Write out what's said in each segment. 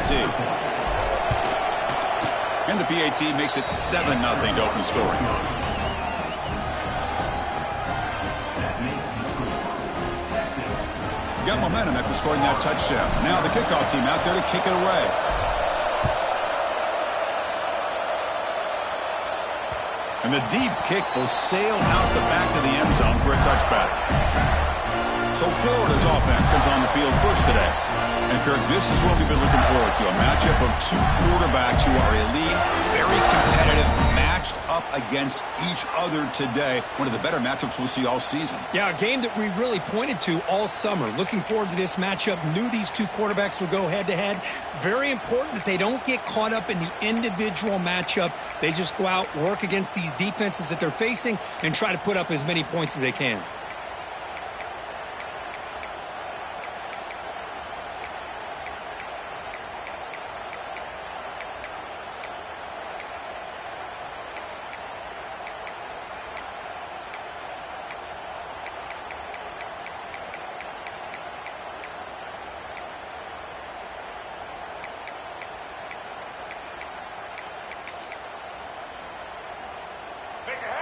PAT. And the PAT makes it 7-0 to open scoring. Got momentum after scoring that touchdown. Now the kickoff team out there to kick it away. And the deep kick will sail out the back of the end zone for a touchback. So Florida's offense comes on the field first today. And, Kirk, this is what we've been looking forward to, a matchup of two quarterbacks who are elite, very competitive, matched up against each other today. One of the better matchups we'll see all season. Yeah, a game that we really pointed to all summer. Looking forward to this matchup. Knew these two quarterbacks would go head-to-head. Very important that they don't get caught up in the individual matchup. They just go out, work against these defenses that they're facing, and try to put up as many points as they can.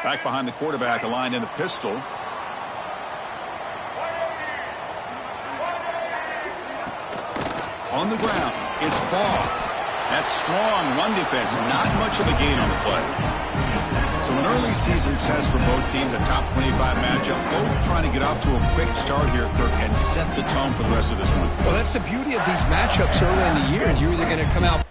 Back behind the quarterback, aligned in the pistol. On the ground, it's Ball. That's strong run defense, not much of a gain on the play. So an early season test for both teams, a top 25 matchup. Both trying to get off to a quick start here, Kirk, and set the tone for the rest of this one. Well, that's the beauty of these matchups early in the year. You're either going to come out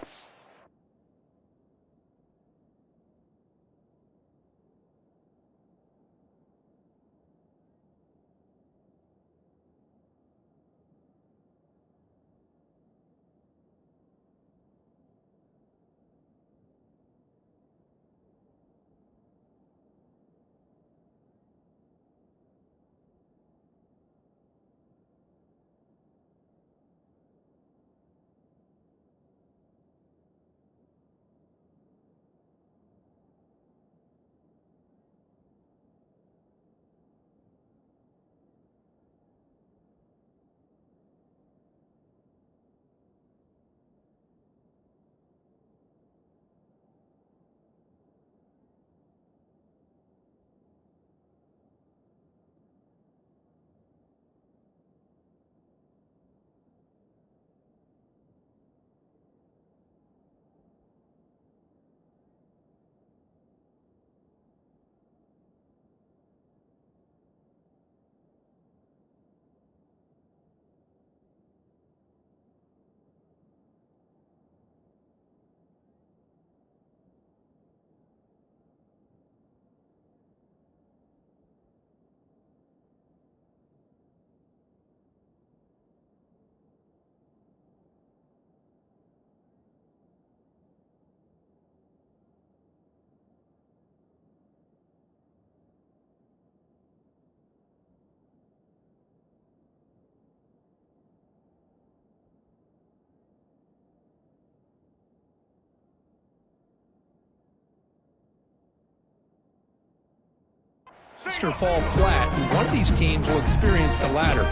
fall flat, and one of these teams will experience the latter.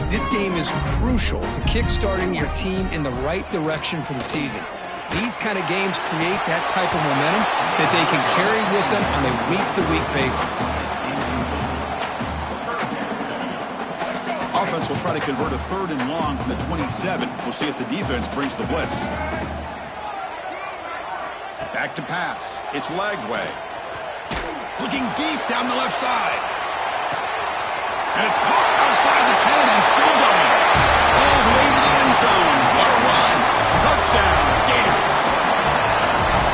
This game is crucial in kick-starting your team in the right direction for the season. These kind of games create that type of momentum that they can carry with them on a week-to-week basis. Offense will try to convert a 3rd and long from the 27. We'll see if the defense brings the blitz. Back to pass. It's Lagway. Looking deep down the left side. And it's caught outside the 10 and still going. All the way to the end zone. What a run. Touchdown, Gators.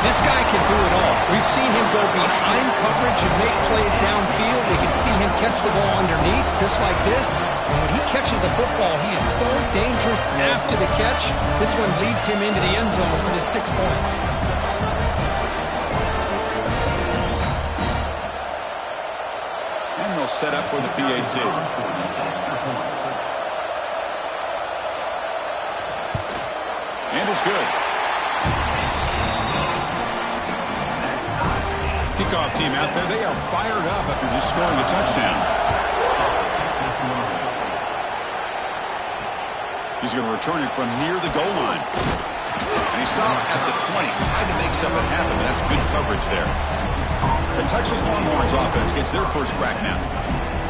This guy can do it all. We've seen him go behind coverage and make plays downfield. We can see him catch the ball underneath, just like this. And when he catches a football, he is so dangerous after the catch. This one leads him into the end zone for the 6 points. Set up for the PAT. And it's good. Kickoff team out there. They are fired up after just scoring a touchdown. He's going to return it from near the goal line. He stopped at the 20, tried to make something happen, but that's good coverage there. The Texas Longhorns offense gets their first crack now.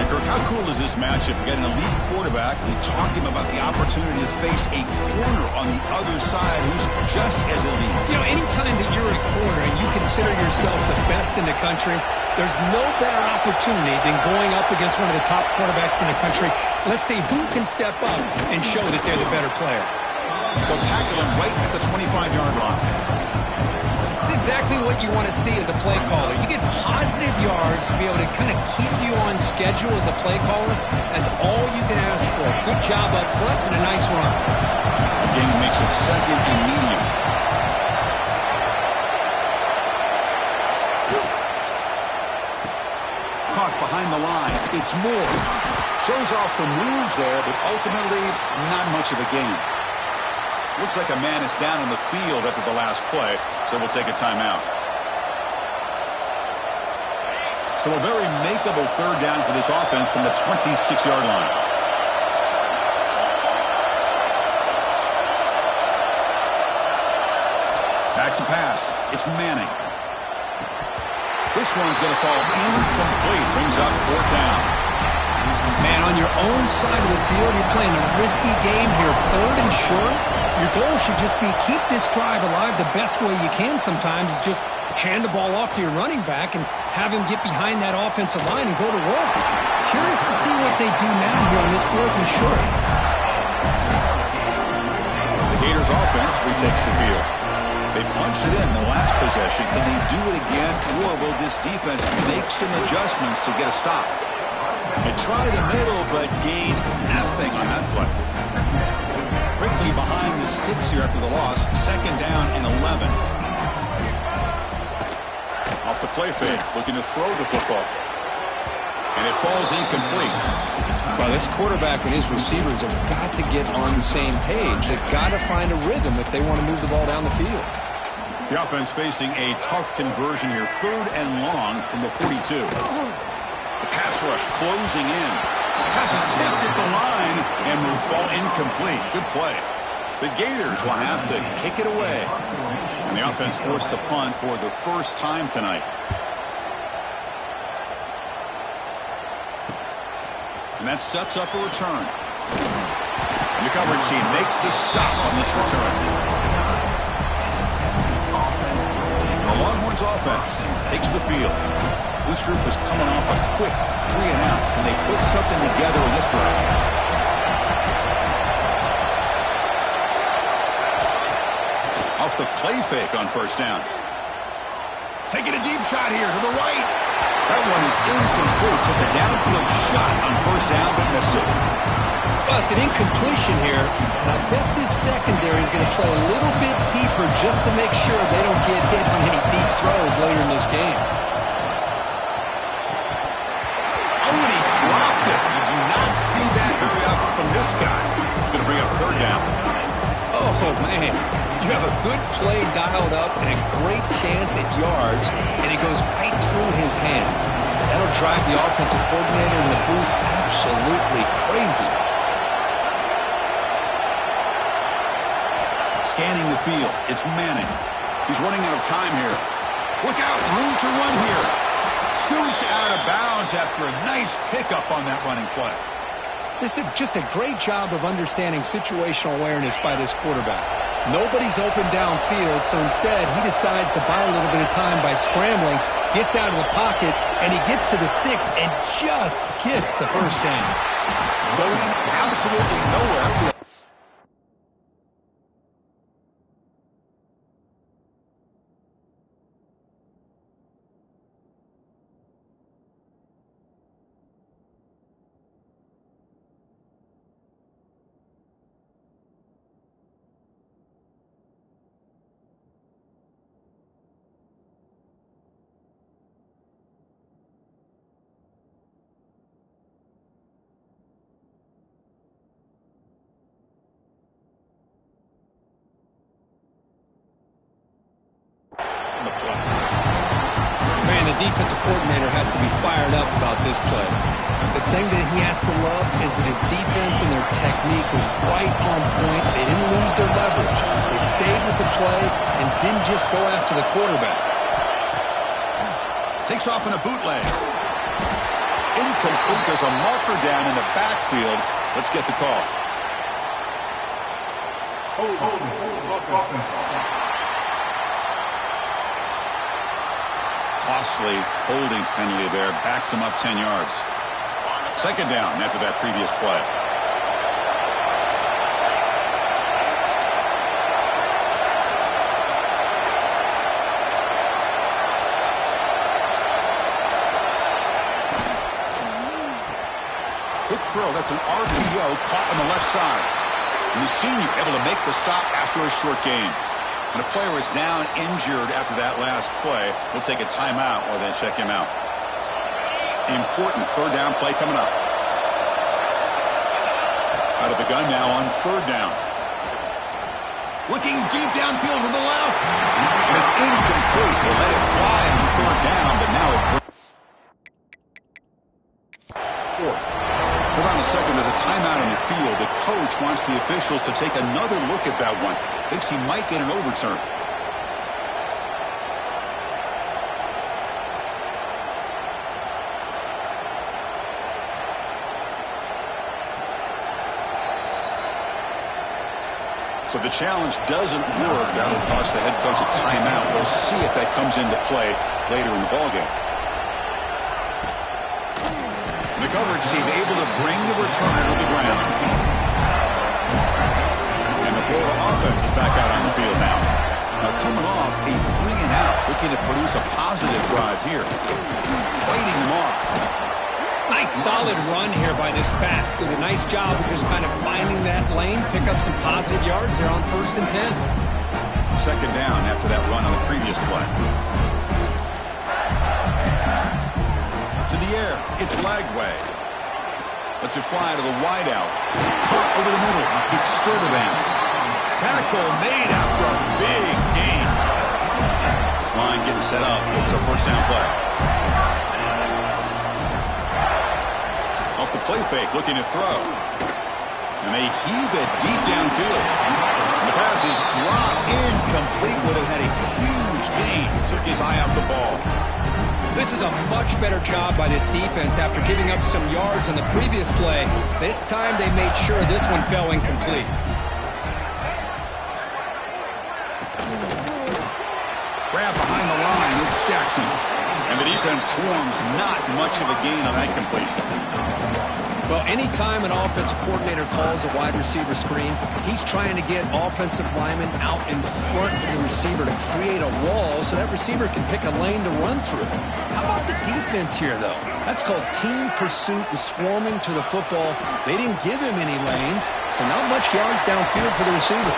And Kirk, how cool is this matchup? You got an elite quarterback. We talked to him about the opportunity to face a corner on the other side who's just as elite. You know, anytime that you're a corner and you consider yourself the best in the country, there's no better opportunity than going up against one of the top quarterbacks in the country. Let's see who can step up and show that they're the better player. They'll tackle him right at the 25-yard line. It's exactly what you want to see as a play caller. You get positive yards to be able to kind of keep you on schedule as a play caller. That's all you can ask for. Good job up front and a nice run. Again, makes it second and medium. Caught behind the line. It's Moore. Shows off the moves there, but ultimately not much of a gain. Looks like a man is down on the field after the last play, so we'll take a timeout. So a very makeable third down for this offense from the 26-yard line. Back to pass. It's Manning. This one's going to fall incomplete. Brings up fourth down. Man, on your own side of the field, you're playing a risky game here. Third and short. Your goal should just be keep this drive alive the best way you can sometimes is just hand the ball off to your running back and have him get behind that offensive line and go to work. Curious to see what they do now here on this fourth and short. The Gators offense retakes the field. They punched it in the last possession. Can they do it again, or will this defense make some adjustments to get a stop? They try the middle, but gain nothing on that play. Quickly behind the sticks here after the loss. Second down and 11. Off the play fake, looking to throw the football. And it falls incomplete. Well, this quarterback and his receivers have got to get on the same page. They've got to find a rhythm if they want to move the ball down the field. The offense facing a tough conversion here. Third and long from the 42. The pass rush closing in. Pass is tipped at the line and will fall incomplete. Good play. The Gators will have to kick it away. And the offense forced to punt for the first time tonight. And that sets up a return. And the coverage team makes the stop on this return. The Longhorns offense takes the field. This group is coming off a quick 3-and-out. Can they put something together in this round? Off the play fake on first down. Taking a deep shot here to the right. That one is incomplete. Took a downfield shot on first down, but missed it. Well, it's an incompletion here. And I bet this secondary is going to play a little bit deeper just to make sure they don't get hit on any deep throws later in this game. Dropped it. You do not see that very often from this guy. He's going to bring up third down. Oh, man. You have a good play dialed up and a great chance at yards, and it goes right through his hands. That'll drive the offensive coordinator in the booth absolutely crazy. Scanning the field. It's Manning. He's running out of time here. Look out. Room to run here. Scoots out of bounds after a nice pickup on that running play. This is just a great job of understanding situational awareness by this quarterback. Nobody's open downfield, so instead he decides to buy a little bit of time by scrambling, gets out of the pocket, and he gets to the sticks and just gets the first down. Going absolutely nowhere. The defensive coordinator has to be fired up about this play. The thing that he has to love is that his defense and their technique was right on point. They didn't lose their leverage. They stayed with the play play and didn't just go after the quarterback. Takes off in a bootleg. Incomplete. There's a marker down in the backfield. Let's get the call. Costly holding penalty there. Backs him up 10 yards. Second down after that previous play. Quick throw. That's an RPO caught on the left side. And the senior able to make the stop after a short gain. And a player is down injured after that last play. We'll take a timeout or then check him out. Important third down play coming up. Out of the gun now on third down. Looking deep downfield to the left. And it's incomplete. They let it fly on third down, but now it fourth. Hold on a second. There's a timeout on the field. The coach wants the officials to take another look at that one. Thinks he might get an overturn. So if the challenge doesn't work, that'll cost the head coach a timeout. We'll see if that comes into play later in the ballgame. The coverage team able to bring the returner to the ground. And the Florida offense is back out on the field now. Now coming off a 3-and-out, looking to produce a positive drive here. Fighting them off. Nice solid run here by this back. Did a nice job of just kind of finding that lane, pick up some positive yards there on 1st and 10. Second down after that run on the previous play. To the air, it's Lagway. Lets it fly to the wideout. Caught over the middle. It's Sturdivant. Tackle made after a big gain. This line getting set up. It's a first down play. Off the play fake, looking to throw. And they heave it deep downfield. And the pass is dropped incomplete. Would have had a huge gain. Took his eye off the ball. This is a much better job by this defense after giving up some yards on the previous play. This time they made sure this one fell incomplete. Grab behind the line, it's Jackson. And the defense swarms, not much of a gain on that completion. Well, anytime an offensive coordinator calls a wide receiver screen, he's trying to get offensive linemen out in front of the receiver to create a wall so that receiver can pick a lane to run through. How about the defense here, though? That's called team pursuit and swarming to the football. They didn't give him any lanes, so not much yards downfield for the receiver.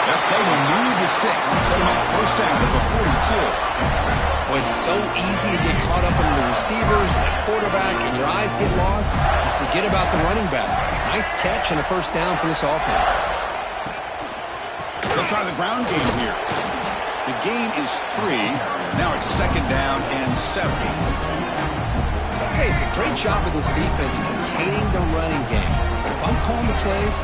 That play will move the sticks and set him up first down at the 42. Well, it's so easy to get caught up in the receivers and the quarterback, and your eyes get lost. You forget about the running back. Nice catch and a first down for this offense. They'll try the ground game here. The gain is 3. Now it's second down and 7. Hey, it's a great job of this defense containing the running game. But if I'm calling the plays,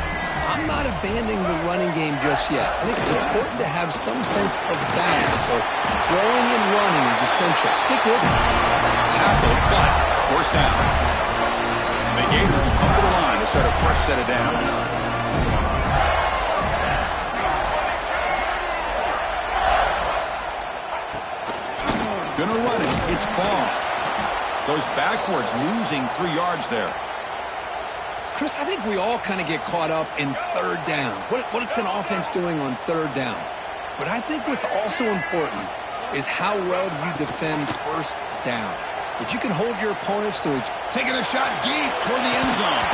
I'm not abandoning the running game just yet. I think it's important to have some sense of balance. So throwing and running is essential. Stick with it. Tackle, but forced down. The Gators come to the line to set a fresh set of downs. Gonna run it. It's ball. Goes backwards, losing 3 yards there. Chris, I think we all kind of get caught up in third down. What's an offense doing on third down? But I think what's also important is how well you defend first down. If you can hold your opponents to it. Taking a shot deep toward the end zone.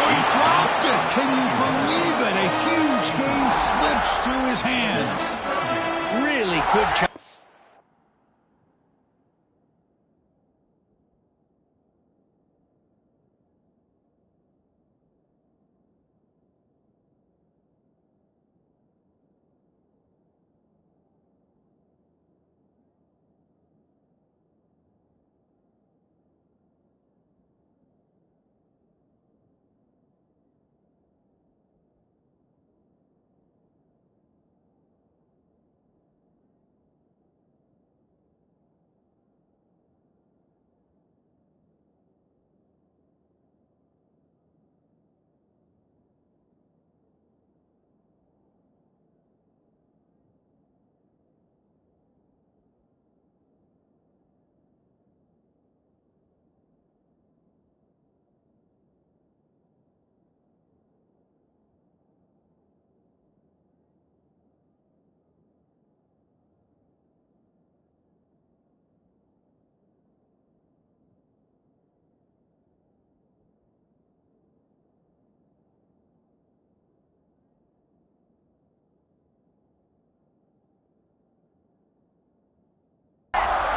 Oh, he dropped it. Can you believe it? A huge gain slips through his hands. Really good job.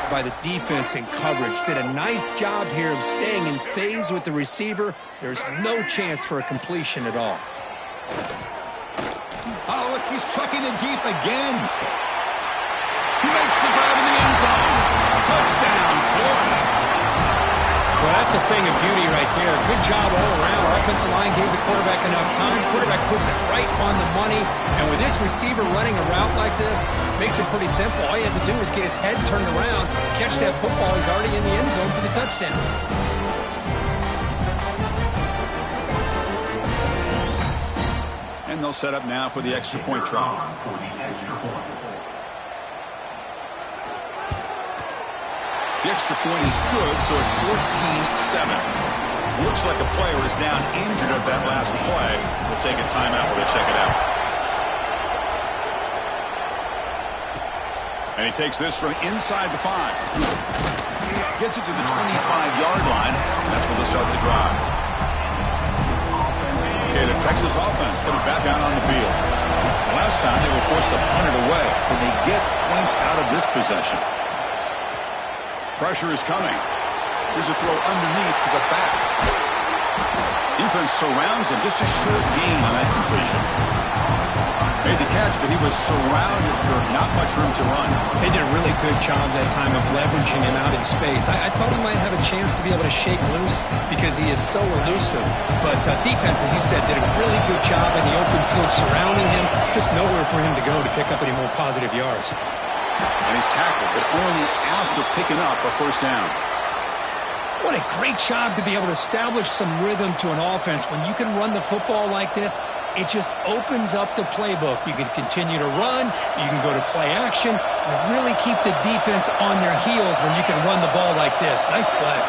by the defense in coverage. Did a nice job here of staying in phase with the receiver. There's no chance for a completion at all. Oh, look, he's trucking it deep again. He makes the grab in the end zone. Touchdown, Florida. Well, that's a thing of beauty right there. Good job all around. Offensive line gave the quarterback enough time. Quarterback puts it right on the money. And with this receiver running a route like this, makes it pretty simple. All you have to do is get his head turned around, catch that football. He's already in the end zone for the touchdown. And they'll set up now for the extra point try. The extra point is good, so it's 14-7. Looks like a player is down injured at that last play. We'll take a timeout while they check it out. And he takes this from inside the 5. Gets it to the 25-yard line. That's where they'll start the drive. Okay, the Texas offense comes back out on the field. Last time they were forced to punt it away. Can they get points out of this possession? Pressure is coming. Here's a throw underneath to the back. Defense surrounds him. Just a short gain on that completion. Made the catch, but he was surrounded for not much room to run. They did a really good job that time of leveraging him out in space. I thought he might have a chance to be able to shake loose because he is so elusive. But defense, as you said, did a really good job in the open field surrounding him. Just nowhere for him to go to pick up any more positive yards. And he's tackled, but only after picking up a first down. What a great job to be able to establish some rhythm to an offense. When you can run the football like this, it just opens up the playbook. You can continue to run. You can go to play action. You really keep the defense on their heels when you can run the ball like this. Nice play.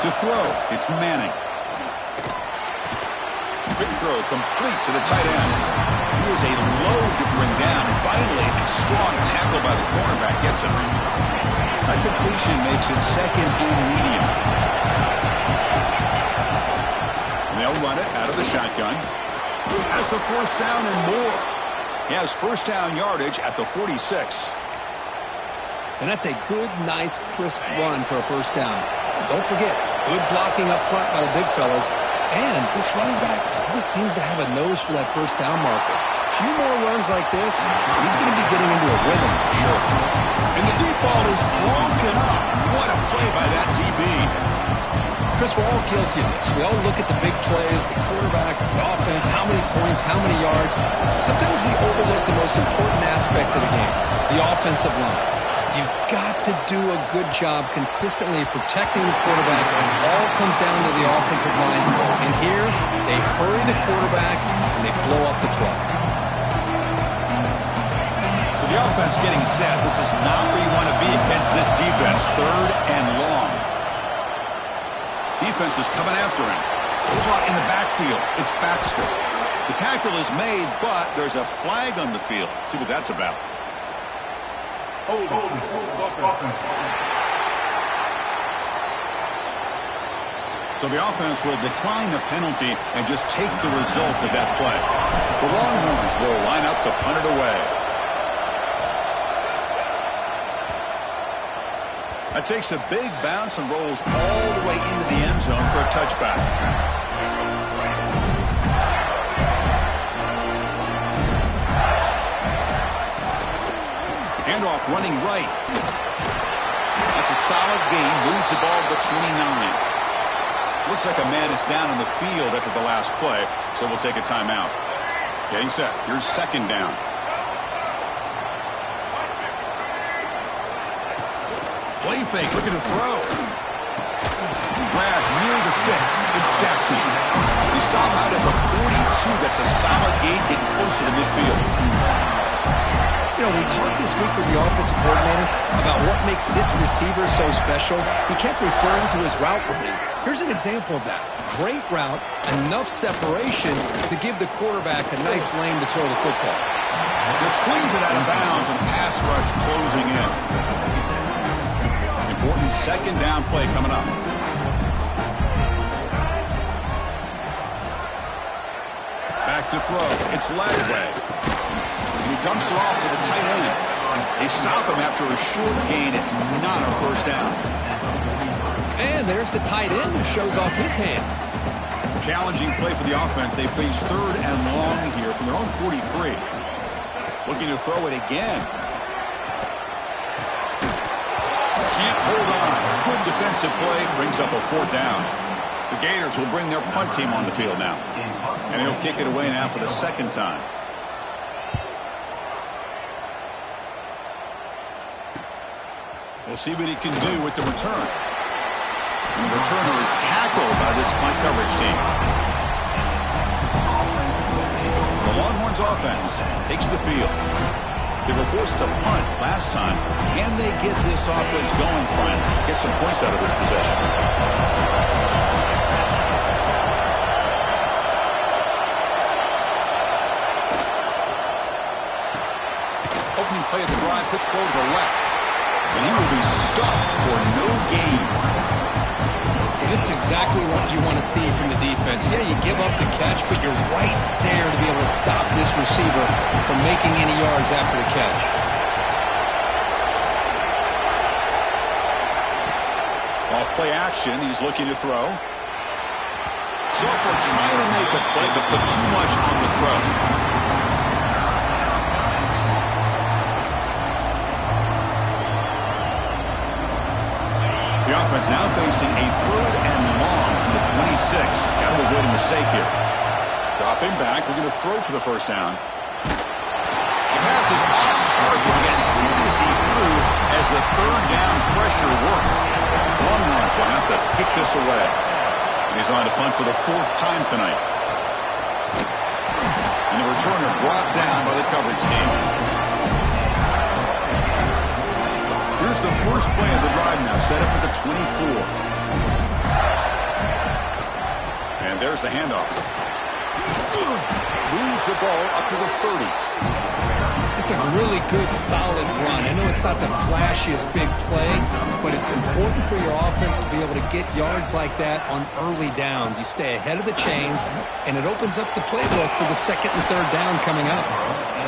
To throw, it's Manning. Quick throw complete to the tight end. He was a load to bring down. And finally, a strong tackle by the cornerback gets him. That completion makes it second and medium. And they'll run it out of the shotgun. Has the first down and more. He has first down yardage at the 46. And that's a good, nice, crisp run for a first down. And don't forget, good blocking up front by the big fellas. And this running back just seems to have a nose for that first down marker. A few more runs like this, he's going to be getting into a rhythm for sure. And the deep ball is broken up. What a play by that DB. Chris, we're all guilty of this. We all look at the big plays, the quarterbacks, the offense, how many points, how many yards. Sometimes we overlook the most important aspect of the game, the offensive line. You've got to do a good job consistently protecting the quarterback, and it all comes down to the offensive line. And here, they hurry the quarterback, and they blow up the play. So the offense getting set. This is not where you want to be against this defense. Third and long. Defense is coming after him. Caught in the backfield. It's Baxter. The tackle is made, but there's a flag on the field. Let's see what that's about. So the offense will decline the penalty and just take the result of that play. The Longhorns will line up to punt it away. That takes a big bounce and rolls all the way into the end zone for a touchback. Handoff running right. That's a solid gain. Moves the ball to the 29. Looks like a man is down on the field after the last play, so we'll take a timeout. Getting set. Here's second down. Play fake. Looking to throw. Grab near the sticks. It's Jackson. He stopped out at the 42. That's a solid gain, getting closer to midfield. You know, we talked this week with the offensive coordinator about what makes this receiver so special. He kept referring to his route running. Here's an example of that. Great route, enough separation to give the quarterback a nice lane to throw the football. Just flings it out of bounds and the pass rush closing in. Important second down play coming up. Back to throw. It's Ladway. He dumps it off to the tight end. They stop him after a short gain. It's not a first down. And there's the tight end who shows off his hands. Challenging play for the offense. They face 3rd and long here from their own 43. Looking to throw it again. Can't hold on. Good defensive play. Brings up a 4th down. The Gators will bring their punt team on the field now. And he'll kick it away now for the 2nd time. We'll see what he can do with the return. And the returner is tackled by this punt coverage team. The Longhorns offense takes the field. They were forced to punt last time. Can they get this offense going finally? Get some points out of this possession. Opening play of the drive, quick throw to the left. And he will be stuffed for no gain. This is exactly what you want to see from the defense. Yeah, you give up the catch, but you're right there to be able to stop this receiver from making any yards after the catch. Off play action, he's looking to throw. Sophomore trying to make a play, but put too much on the throw. The offense now facing a 3rd and long from the 26. Got to avoid a mistake here. Dropping back, looking to throw for the 1st down. The pass is off target again. As he threw as the 3rd down pressure works. Longhorns will have to kick this away. And he's on to punt for the 4th time tonight. And the returner brought down by the coverage team. Here's the first play of the drive now, set up at the 24. And there's the handoff. Moves the ball up to the 30. It's a really good, solid run. I know it's not the flashiest big play, but it's important for your offense to be able to get yards like that on early downs. You stay ahead of the chains, and it opens up the playbook for the 2nd and 3rd down coming up.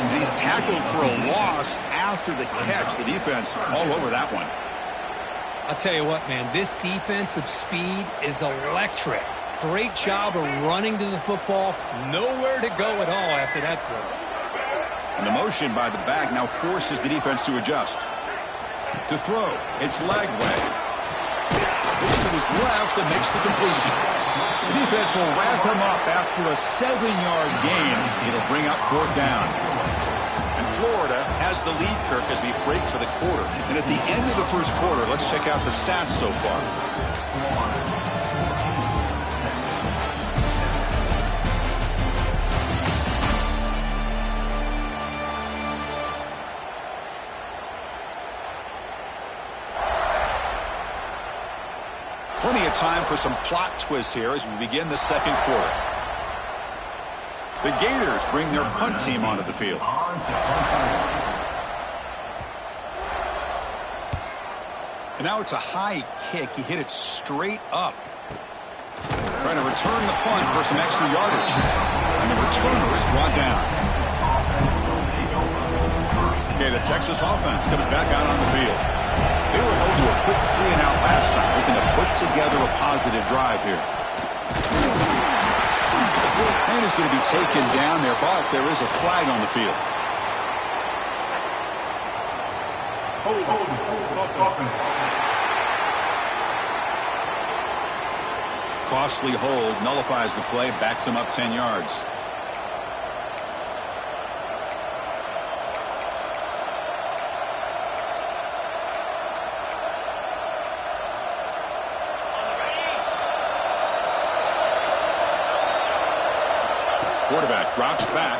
And he's tackled for a loss after the catch. The defense all over that one. I'll tell you what, man, this defensive speed is electric. Great job of running to the football. Nowhere to go at all after that throw. And the motion by the back now forces the defense to adjust. To throw, it's leg way. Looks to his left and makes the completion. The defense will wrap him up after a 7-yard gain. It'll bring up 4th down. And Florida has the lead, Kirk, as we break for the quarter. And at the end of the 1st quarter, let's check out the stats so far. Plenty of time for some plot twists here as we begin the 2nd quarter. The Gators bring their punt team onto the field. And now it's a high kick. He hit it straight up. Trying to return the punt for some extra yardage. And the returner is brought down. Okay, the Texas offense comes back out on the field. They were held to a quick 3-and-out last time, looking to put together a positive drive here. And is going to be taken down there, but there is a flag on the field. Costly hold, nullifies the play, backs him up 10 yards. Quarterback drops back.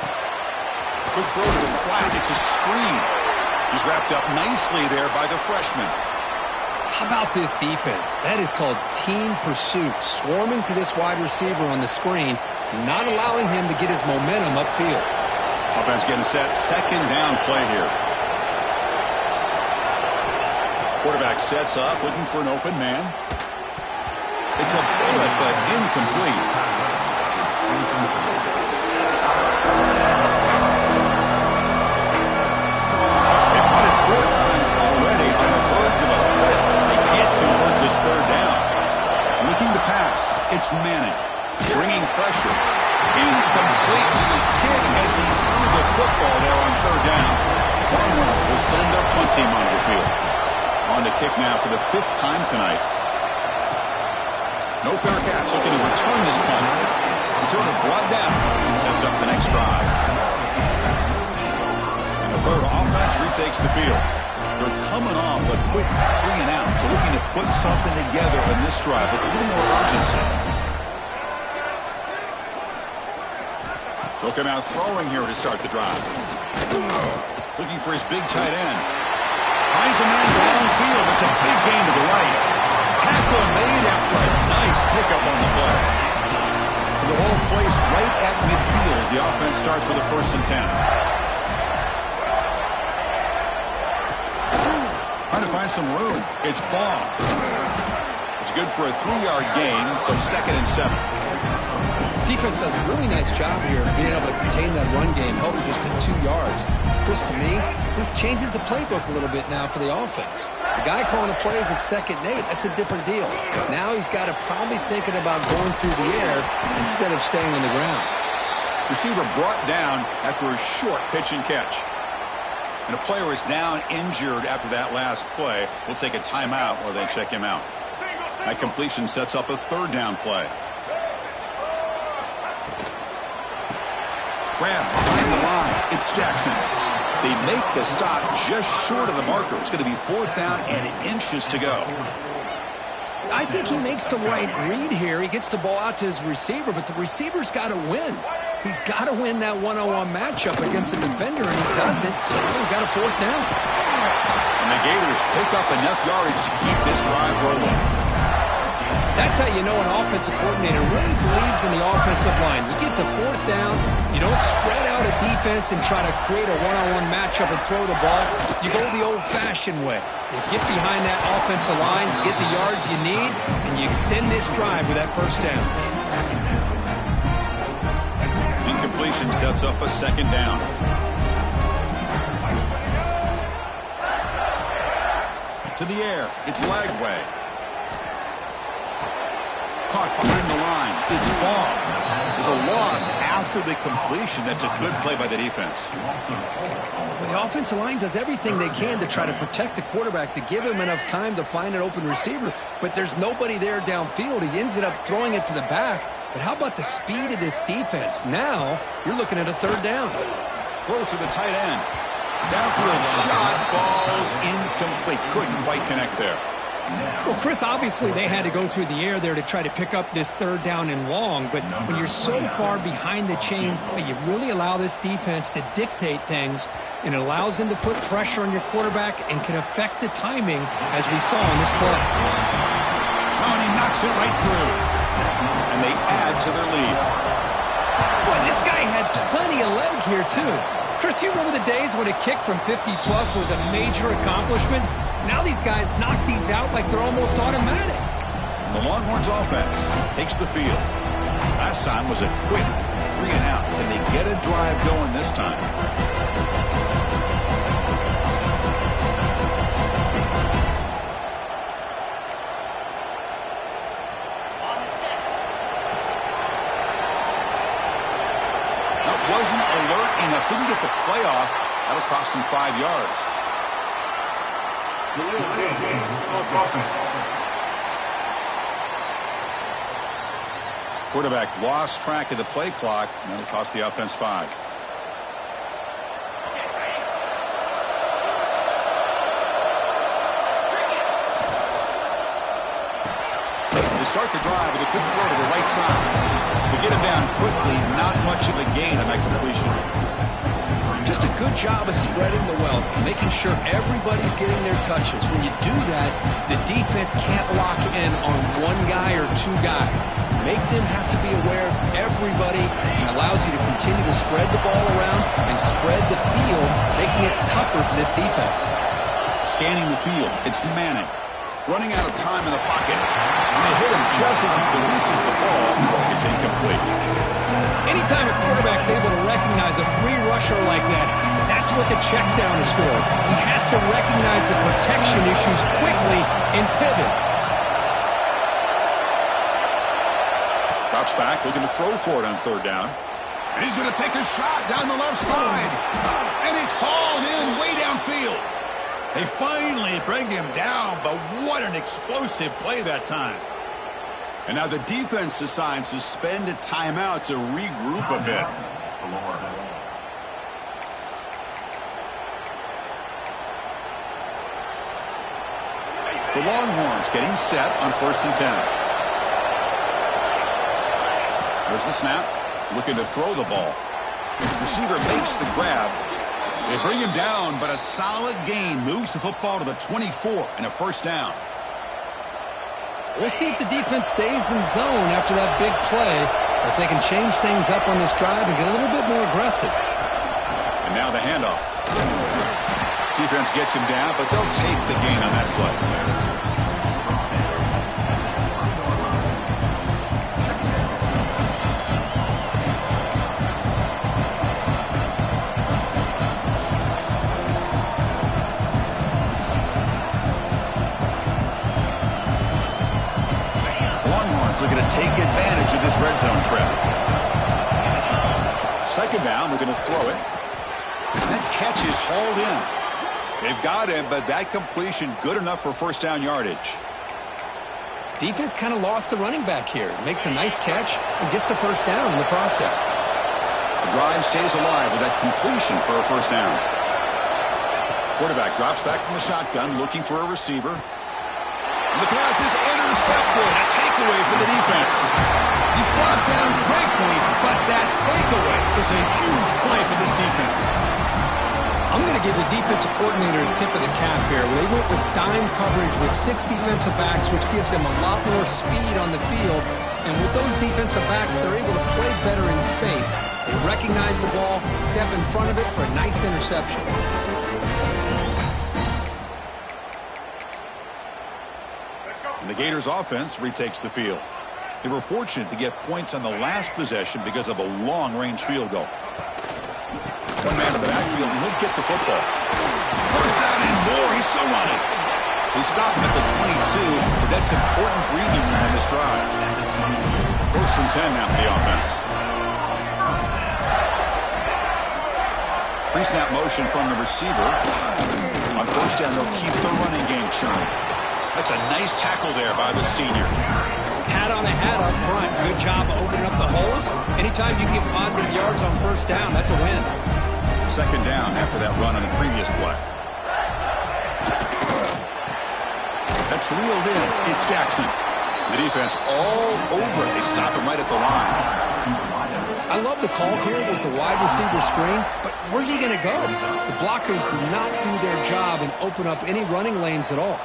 Quick throw to the flat. It's a screen. He's wrapped up nicely there by the freshman. How about this defense? That is called team pursuit. Swarming to this wide receiver on the screen, not allowing him to get his momentum upfield. Offense getting set. 2nd down play here. Quarterback sets up, looking for an open man. It's a bullet, but incomplete. They put it football there on third down. Cardinals will send their punt team onto the field. On to kick now for the 5th time tonight. No fair catch. Looking to return this punt. Returner brought down. Sets up the next drive. And the third offense retakes the field. They're coming off a quick 3-and-out, so looking to put something together in this drive with a little more urgency. Looking out throwing here to start the drive. Looking for his big tight end. Finds a man downfield. It's a big gain to the right. Tackle made after a nice pickup on the play. So the ball placed right at midfield as the offense starts with a 1st and 10. Trying to find some room. It's ball. It's good for a 3-yard gain, so 2nd and 7. Defense does a really nice job here of being able to contain that run game, helping just get 2 yards. Chris, to me, this changes the playbook a little bit now for the offense. The guy calling the plays at 2nd and 8, that's a different deal. Now he's got to probably thinking about going through the air instead of staying on the ground. Receiver brought down after a short pitch and catch. And a player is down injured after that last play. We'll take a timeout while they check him out. That completion sets up a 3rd down play. Grab behind the line. It's Jackson. They make the stop just short of the marker. It's going to be 4th down and inches to go. I think he makes the right read here. He gets the ball out to his receiver, but the receiver's got to win. He's got to win that one-on-one matchup against the defender, and he doesn't. So we've got a 4th down. And the Gators pick up enough yardage to keep this drive rolling. That's how you know an offensive coordinator really believes in the offensive line. You get the 4th down, you don't spread out a defense and try to create a one-on-one matchup and throw the ball. You go the old-fashioned way. You get behind that offensive line, you get the yards you need, and you extend this drive with that 1st down. Incompletion sets up a 2nd down. To the air, it's Lagway. Caught behind the line. It's ball. There's a loss after the completion. That's a good play by the defense. Well, the offensive line does everything they can to try to protect the quarterback, to give him enough time to find an open receiver, but there's nobody there downfield. He ends up throwing it to the back. But how about the speed of this defense? Now you're looking at a 3rd down. Close to the tight end. Downfield shot falls incomplete. Couldn't quite connect there. Well, Chris, obviously they had to go through the air there to try to pick up this 3rd down and long, but when you're so far behind the chains, boy, you really allow this defense to dictate things, and it allows them to put pressure on your quarterback and can affect the timing, as we saw in this play. Oh, and he knocks it right through. And they add to their lead. Boy, this guy had plenty of leg here, too. Chris, you remember the days when a kick from 50-plus was a major accomplishment? Now these guys knock these out like they're almost automatic. The Longhorns offense takes the field. Last time was a quick 3-and-out. And they get a drive going this time. That wasn't alert enough. Didn't get the play off. That'll cost him 5 yards. Quarterback lost track of the play clock, and that'll cost the offense 5. They start the drive with a quick throw to the right side. They get him down quickly, not much of a gain on that completion. Just a good job of spreading the wealth, making sure everybody's getting their touches. When you do that, the defense can't lock in on one guy or 2 guys. Make them have to be aware of everybody, and allows you to continue to spread the ball around and spread the field, making it tougher for this defense. Scanning the field, it's Manning. Running out of time in the pocket. And they hit him just as he releases the ball. It's incomplete. Anytime a quarterback's able to recognize a free rusher like that, that's what the check down is for. He has to recognize the protection issues quickly and pivot. Drops back, looking to throw for it on 3rd down. And he's going to take a shot down the left side. field. They finally bring him down, but what an explosive play that time. And now the defense decides to spend a timeout to regroup a bit. The Longhorns getting set on 1st and 10. There's the snap. Looking to throw the ball. Receiver makes the grab. They bring him down, but a solid gain moves the football to the 24 and a 1st down. We'll see if the defense stays in zone after that big play, or if they can change things up on this drive and get a little bit more aggressive. And now the handoff. Defense gets him down, but they'll take the gain on that play. Looking to take advantage of this red zone trip. 2nd down, we're going to throw it. And that catch is hauled in. They've got him, but that completion good enough for 1st down yardage. Defense kind of lost the running back here. Makes a nice catch and gets the 1st down in the process. The drive stays alive with that completion for a 1st down. Quarterback drops back from the shotgun, looking for a receiver. And the pass is intercepted. A takeaway for the defense. He's brought down quickly, but that takeaway is a huge play for this defense. I'm going to give the defensive coordinator a tip of the cap here. They went with dime coverage with 6 defensive backs, which gives them a lot more speed on the field. And with those defensive backs, they're able to play better in space. They recognize the ball, step in front of it for a nice interception. And the Gators offense retakes the field. They were fortunate to get points on the last possession because of a long-range field goal. One man in the backfield, and he'll get the football. 1st down and more. He's still running. They stop him at the 22, but that's important breathing room on this drive. 1st and 10 now for the offense. Pre-snap motion from the receiver. On 1st down, they'll keep the running game churning. That's a nice tackle there by the senior. Hat on a hat up front. Good job of opening up the holes. Anytime you get positive yards on 1st down, that's a win. 2nd down after that run on the previous play. That's reeled in. It's Jackson. The defense all over it. They stop him right at the line. I love the call here with the wide receiver screen, but where's he going to go? The blockers do not do their job and open up any running lanes at all.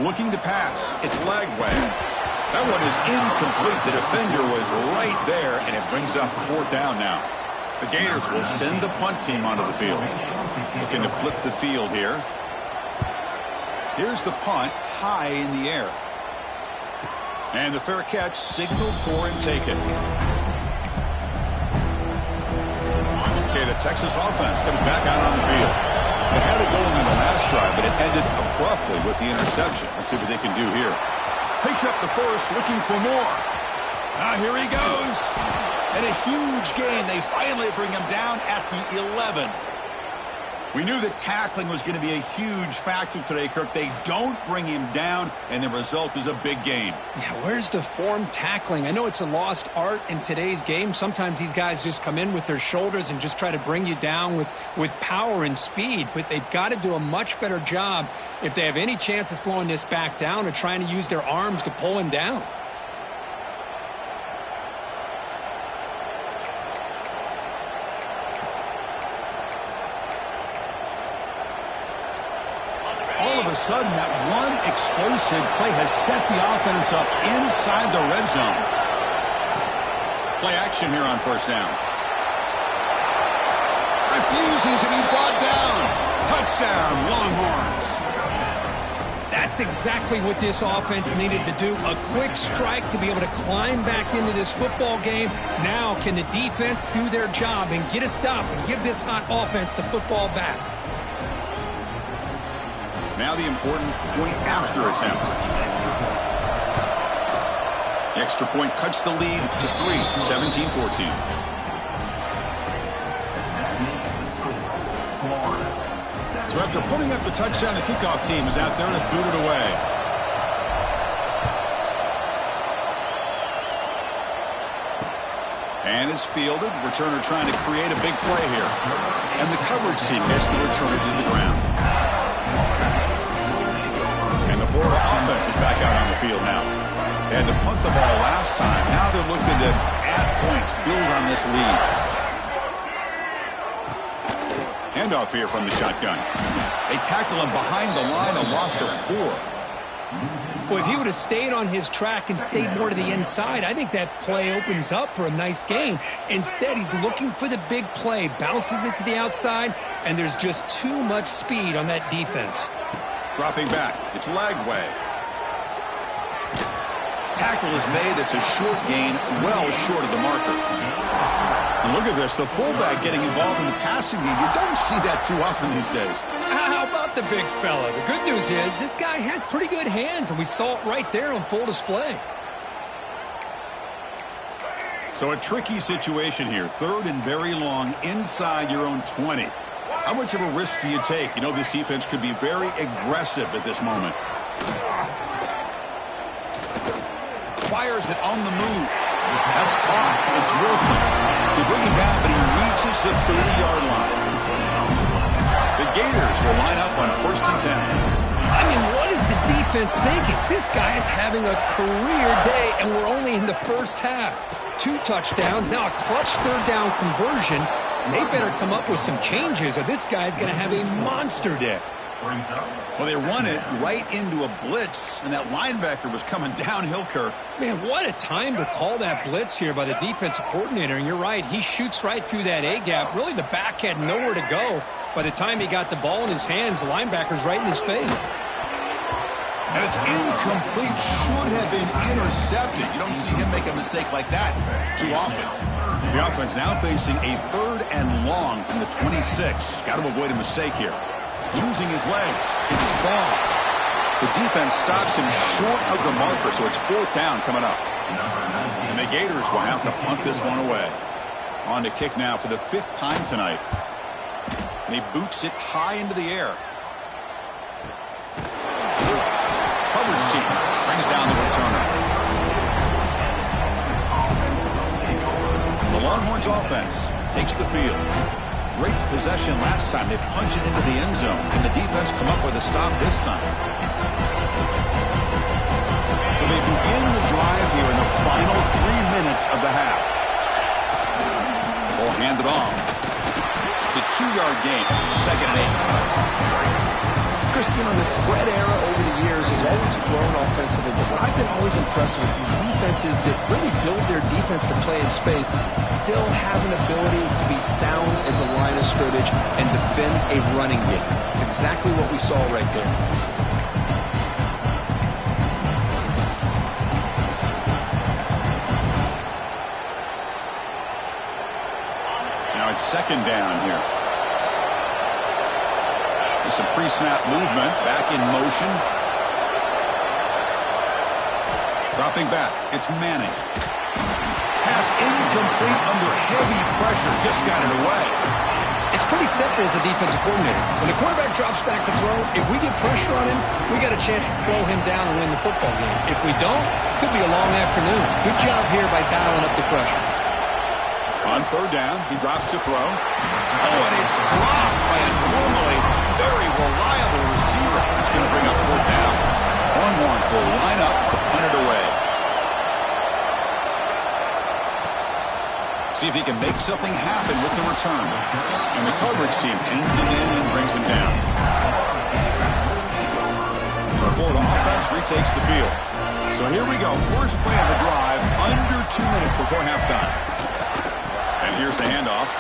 Looking to pass. It's Lagway. That one is incomplete. The defender was right there, and it brings up 4th down now. The Gators will send the punt team onto the field. Looking to flip the field here. Here's the punt, high in the air. And the fair catch signaled for and taken. Okay, the Texas offense comes back out on the field. They had it going on the last drive, but it ended abruptly with the interception. Let's see what they can do here. Picks up the 1st, looking for more. Now here he goes. And a huge gain. They finally bring him down at the 11. We knew that tackling was going to be a huge factor today, Kirk. They don't bring him down, and the result is a big gain. Yeah, where's the form tackling? I know it's a lost art in today's game. Sometimes these guys just come in with their shoulders and just try to bring you down with power and speed, but they've got to do a much better job if they have any chance of slowing this back down or trying to use their arms to pull him down. All of a sudden, that one explosive play has set the offense up inside the red zone. Play action here on 1st down. Refusing to be brought down. Touchdown, Longhorns. That's exactly what this offense needed to do. A quick strike to be able to climb back into this football game. Now, can the defense do their job and get a stop and give this hot offense the football back? Now the important point after attempt. The extra point cuts the lead to 3, 17-14. So after putting up the touchdown, the kickoff team is out there to boot it away. And it's fielded. Returner trying to create a big play here. And the coverage team gets the returner to the ground. And the Florida offense is back out on the field now. They had to punt the ball last time. Now they're looking to add points, build on this lead. Handoff here from the shotgun. They tackle him behind the line, a loss of 4. Well, if he would have stayed on his track and stayed more to the inside, I think that play opens up for a nice gain. Instead, he's looking for the big play, bounces it to the outside, and there's just too much speed on that defense. Dropping back, it's Lagway. Tackle is made. It's a short gain, well short of the marker. And look at this, the fullback getting involved in the passing game. You don't see that too often these days. How about the big fella? The good news is this guy has pretty good hands, and we saw it right there on full display. So a tricky situation here. 3rd and very long inside your own 20. How much of a risk do you take? You know this defense could be very aggressive at this moment. Fires it on the move. That's caught. It's Wilson. They bring him down, but he reaches the 30-yard line. The Gators will line up on 1st and 10. I mean, what is the defense thinking? This guy is having a career day, and we're only in the first half. 2 touchdowns, now a clutch 3rd down conversion. They better come up with some changes, or this guy's going to have a monster day. Well, they run it right into a blitz, and that linebacker was coming downhill, Kirk. Man, what a time to call that blitz here by the defensive coordinator. And you're right, he shoots right through that A-gap. Really, the back had nowhere to go. By the time he got the ball in his hands, the linebacker's right in his face. And it's incomplete. Should have been intercepted. You don't see him make a mistake like that too often. The offense now facing a 3rd and long from the 26. Got to avoid a mistake here. Using his legs. It's Ball. The defense stops him short of the marker, so it's 4th down coming up. And the Gators will have to punt this one away. On to kick now for the 5th time tonight. And he boots it high into the air. Coverage team brings down the returner. The Longhorns offense takes the field. Great possession last time. They punch it into the end zone. Can the defense come up with a stop this time? So they begin the drive here in the final 3 minutes of the half. Ball handed off. It's a 2-yard gain. 2nd and 8. Christian, the spread era over the years has always grown offensively, but what I've been always impressed with defenses that really build their defense to play in space still have an ability to be sound at the line of scrimmage and defend a running game. It's exactly what we saw right there. Now it's 2nd down here. Some pre-snap movement, back in motion. Dropping back, it's Manning. Pass incomplete under heavy pressure, just got it away. It's pretty simple as a defensive coordinator. When the quarterback drops back to throw, if we get pressure on him, we got a chance to slow him down and win the football game. If we don't, it could be a long afternoon. Good job here by dialing up the pressure. On 3rd down, he drops to throw. Oh, and it's dropped by a normally very reliable receiver. It's going to bring up 4th down. Longhorns will line up to punt it away. See if he can make something happen with the return. And the coverage team pins him in and brings him down. The Florida offense retakes the field. So here we go. First play of the drive, under 2 minutes before halftime. And here's the handoff.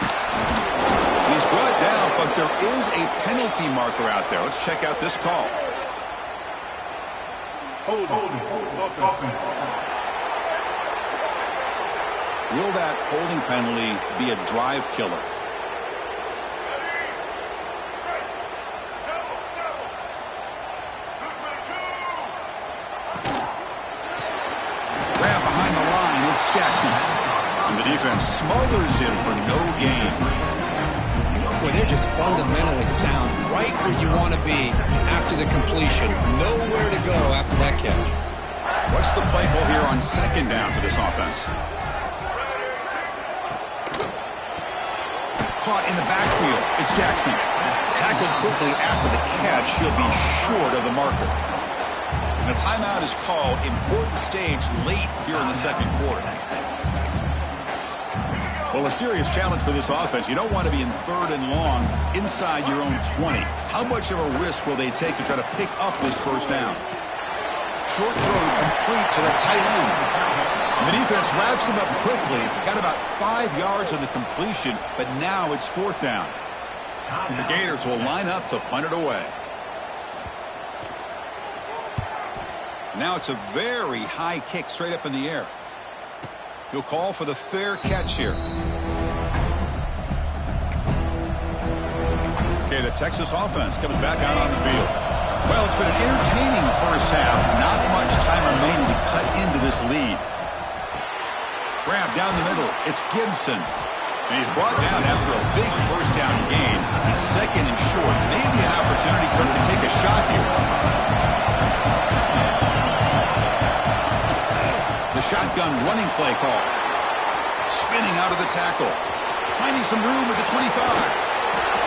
He's brought down, but there is a penalty marker out there. Let's check out this call. Hold. Will that holding penalty be a drive killer? Grab behind the line, it's Jackson. And the defense smothers him for no gain. Boy, they're just fundamentally sound, right where you want to be after the completion. Nowhere to go after that catch. What's the play call here on second down for this offense? Caught in the backfield. It's Jackson. Tackled quickly after the catch. He'll be short of the marker. And a timeout is called. Important stage late here in the second quarter. Well, a serious challenge for this offense. You don't want to be in third and long inside your own 20. How much of a risk will they take to try to pick up this first down? Short throw complete to the tight end. And the defense wraps him up quickly. Got about 5 yards on the completion, but now it's fourth down. The Gators will line up to punt it away. Now it's a very high kick straight up in the air. He'll call for the fair catch here. Okay, the Texas offense comes back out on the field. Well, it's been an entertaining first half. Not much time remaining to cut into this lead. Grab down the middle. It's Gibson. And he's brought down after a big first down gain. He's second and short. Maybe an opportunity for him to take a shot here. The shotgun running play call. Spinning out of the tackle. Finding some room at the 25.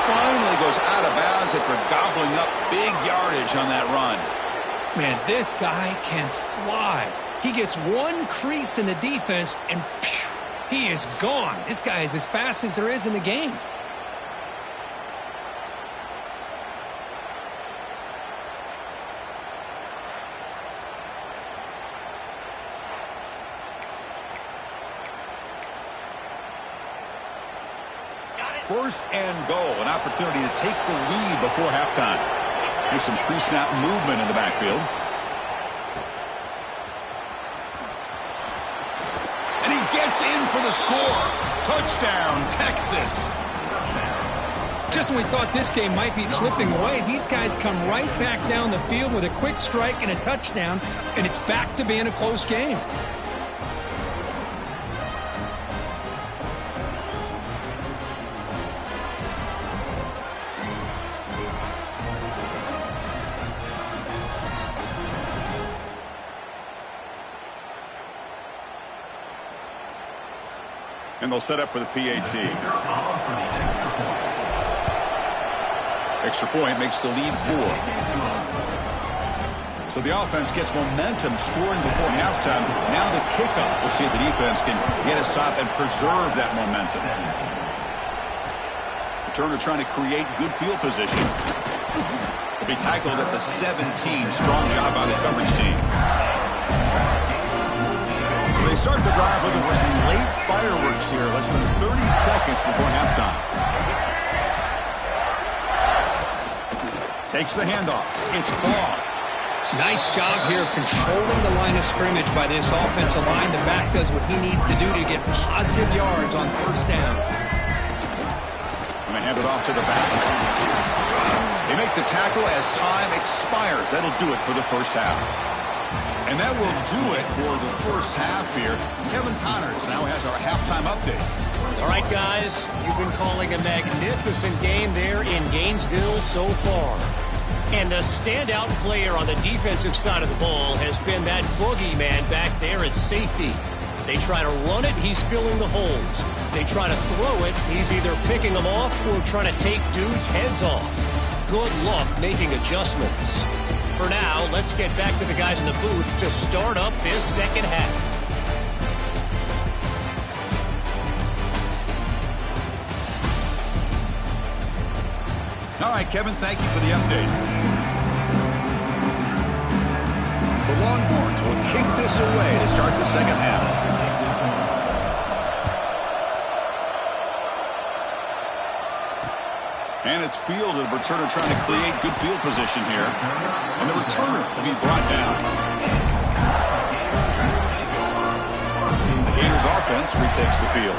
Finally goes out of bounds after gobbling up big yardage on that run. Man, this guy can fly. He gets one crease in the defense, and phew, he is gone. This guy is as fast as there is in the game. First and goal, an opportunity to take the lead before halftime. Here's some pre-snap movement in the backfield. And he gets in for the score. Touchdown, Texas. Just when we thought this game might be slipping away, these guys come right back down the field with a quick strike and a touchdown, and it's back to being a close game. And they'll set up for the PAT. Extra point makes the lead 4. So the offense gets momentum scoring before halftime. Now the kickoff. We'll see if the defense can get a stop and preserve that momentum. Returner trying to create good field position. Will be tackled at the 17. Strong job by the coverage team. They start the drive looking for some late fireworks here, less than 30 seconds before halftime. Takes the handoff. It's Ball. Nice job here of controlling the line of scrimmage by this offensive line. The back does what he needs to do to get positive yards on first down. Going to hand it off to the back. They make the tackle as time expires. That'll do it for the first half. And that will do it for the first half here. Kevin Connors now has our halftime update. All right, guys, you've been calling a magnificent game there in Gainesville so far. And the standout player on the defensive side of the ball has been that boogeyman back there at safety. They try to run it, he's filling the holes. They try to throw it, he's either picking them off or trying to take dudes' heads off. Good luck making adjustments. For now, let's get back to the guys in the booth to start up this second half. All right, Kevin, thank you for the update. The Longhorns will kick this away to start the second half. And it's fielded. Returner trying to create good field position here. And the returner will be brought down. The Gators offense retakes the field.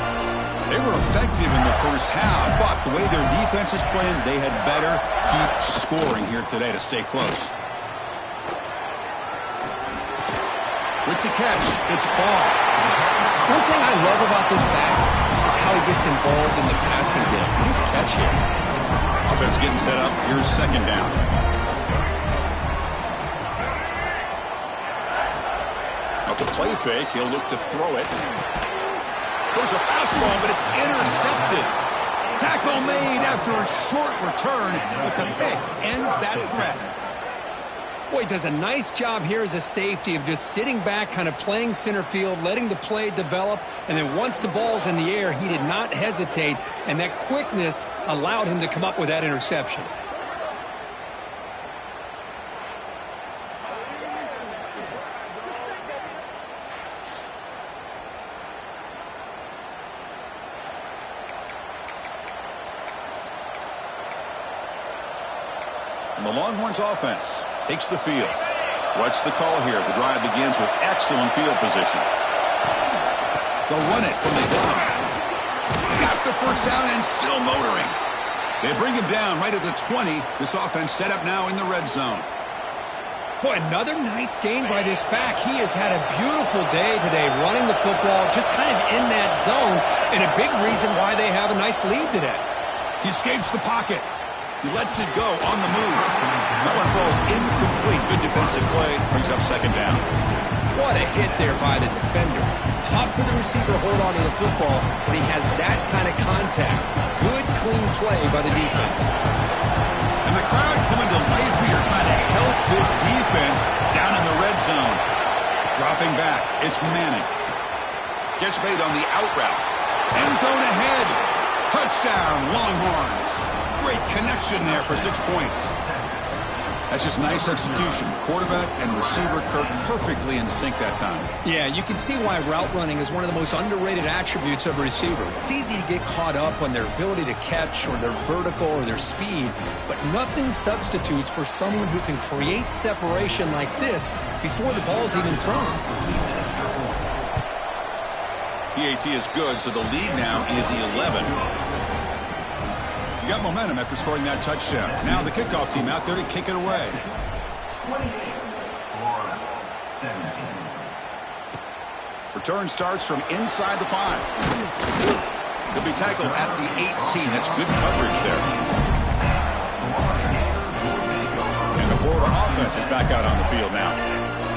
They were effective in the first half, but the way their defense is playing, they had better keep scoring here today to stay close. With the catch, it's Ball. One thing I love about this back is how he gets involved in the passing game. Nice catch here. Offense getting set up. Here's second down. Off the play fake, he'll look to throw it. Goes a fastball, but it's intercepted. Tackle made after a short return, but the pick ends that threat. Boy, does a nice job here as a safety of just sitting back, kind of playing center field, letting the play develop, and then once the ball's in the air, he did not hesitate, and that quickness allowed him to come up with that interception. And the Longhorns offense takes the field. What's the call here? The drive begins with excellent field position. They'll run it from the gun. Got the first down and still motoring. They bring him down right at the 20. This offense set up now in the red zone. Boy, another nice game by this back. He has had a beautiful day today running the football, just kind of in that zone, and a big reason why they have a nice lead today. He escapes the pocket. He lets it go on the move. That one falls incomplete. Good defensive play. Brings up second down. What a hit there by the defender. Tough for the receiver to hold on to the football when he has that kind of contact. Good, clean play by the defense. And the crowd coming to life here, trying to help this defense down in the red zone. Dropping back. It's Manning. Catch made on the out route. End zone ahead. Touchdown, Longhorns. Great connection there for 6 points. That's just nice execution. Quarterback and receiver Kirk perfectly in sync that time. Yeah, you can see why route running is one of the most underrated attributes of a receiver. It's easy to get caught up on their ability to catch or their vertical or their speed, but nothing substitutes for someone who can create separation like this before the ball's even thrown. PAT is good, so the lead now is 11. You got momentum after scoring that touchdown. Now the kickoff team out there to kick it away. Return starts from inside the 5. He'll be tackled at the 18. That's good coverage there. And the Florida offense is back out on the field now.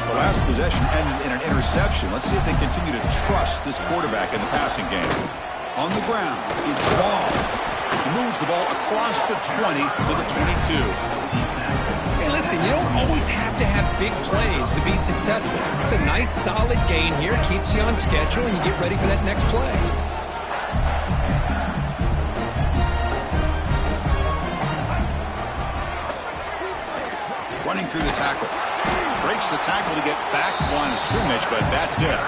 The last possession ended in an interception. Let's see if they continue to trust this quarterback in the passing game. On the ground, it's Ball. He moves the ball across the 20 to the 22. Hey, listen, you don't always have to have big plays to be successful. It's a nice, solid gain here. Keeps you on schedule, and you get ready for that next play. Running through the tackle. Breaks the tackle to get back to the line of scrimmage, but that's it.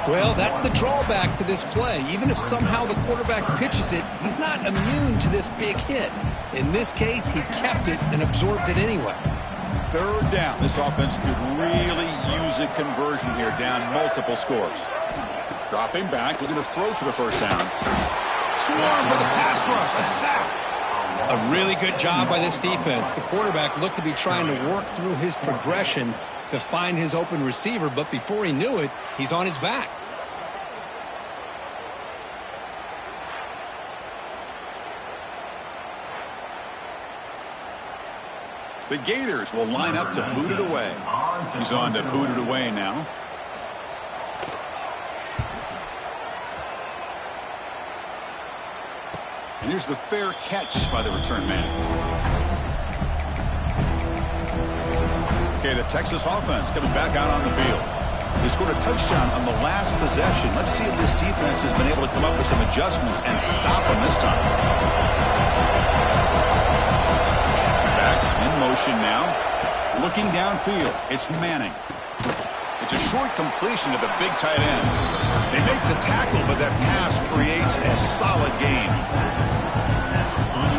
Well, that's the drawback to this play. Even if somehow the quarterback pitches it, he's not immune to this big hit. In this case, he kept it and absorbed it anyway. Third down. This offense could really use a conversion here, down multiple scores. Dropping back, looking to throw for the first down. Swarm with a pass rush, a sack. A really good job by this defense. The quarterback looked to be trying to work through his progressions to find his open receiver, but before he knew it, he's on his back. The Gators will line up to boot it away. He's on to boot it away now. And here's the fair catch by the return man. Okay, the Texas offense comes back out on the field. They scored a touchdown on the last possession. Let's see if this defense has been able to come up with some adjustments and stop them this time. Back in motion now. Looking downfield. It's Manning. It's a short completion to the big tight end. They make the tackle, but that pass creates a solid gain.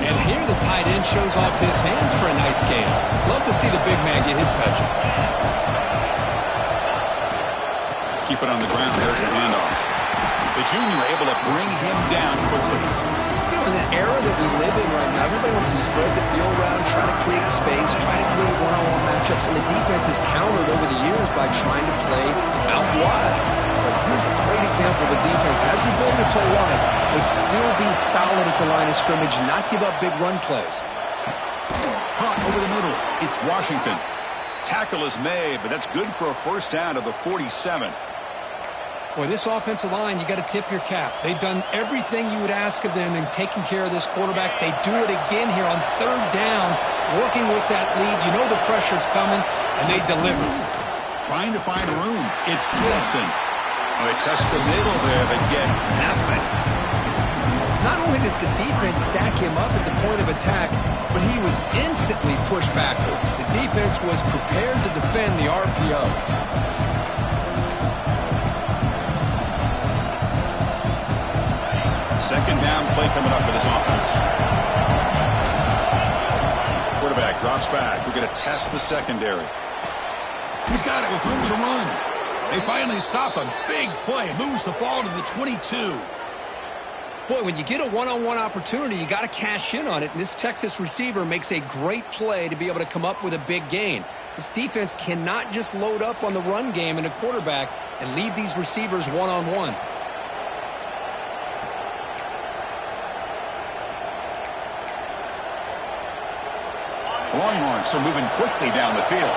And here the tight end shows off his hands for a nice gain. Love to see the big man get his touches. Keep it on the ground. There's the handoff. The junior able to bring him down quickly. You know, in the era that we live in right now, everybody wants to spread the field around, try to create space, try to create one-on-one matchups, and the defense has countered over the years by trying to play out wide. But here's a great example of a defense has the ability to play wide, but still be solid at the line of scrimmage, not give up big run plays. Caught over the middle. It's Washington. Tackle is made, but that's good for a first down of the 47. Boy, this offensive line, you got to tip your cap. They've done everything you would ask of them in taking care of this quarterback. They do it again here on third down, working with that lead. You know the pressure's coming, and they deliver. Trying to find room. It's Gibson. They test the middle there, but get nothing. Not only does the defense stack him up at the point of attack, but he was instantly pushed backwards. The defense was prepared to defend the RPO. Second down play coming up for this offense. Quarterback drops back. We're going to test the secondary. He's got it with room to run. They finally stop him. Big play. Moves the ball to the 22. Boy, when you get a one-on-one opportunity, you got to cash in on it. And this Texas receiver makes a great play to be able to come up with a big gain. This defense cannot just load up on the run game and a quarterback and leave these receivers one-on-one. Longhorns are moving quickly down the field.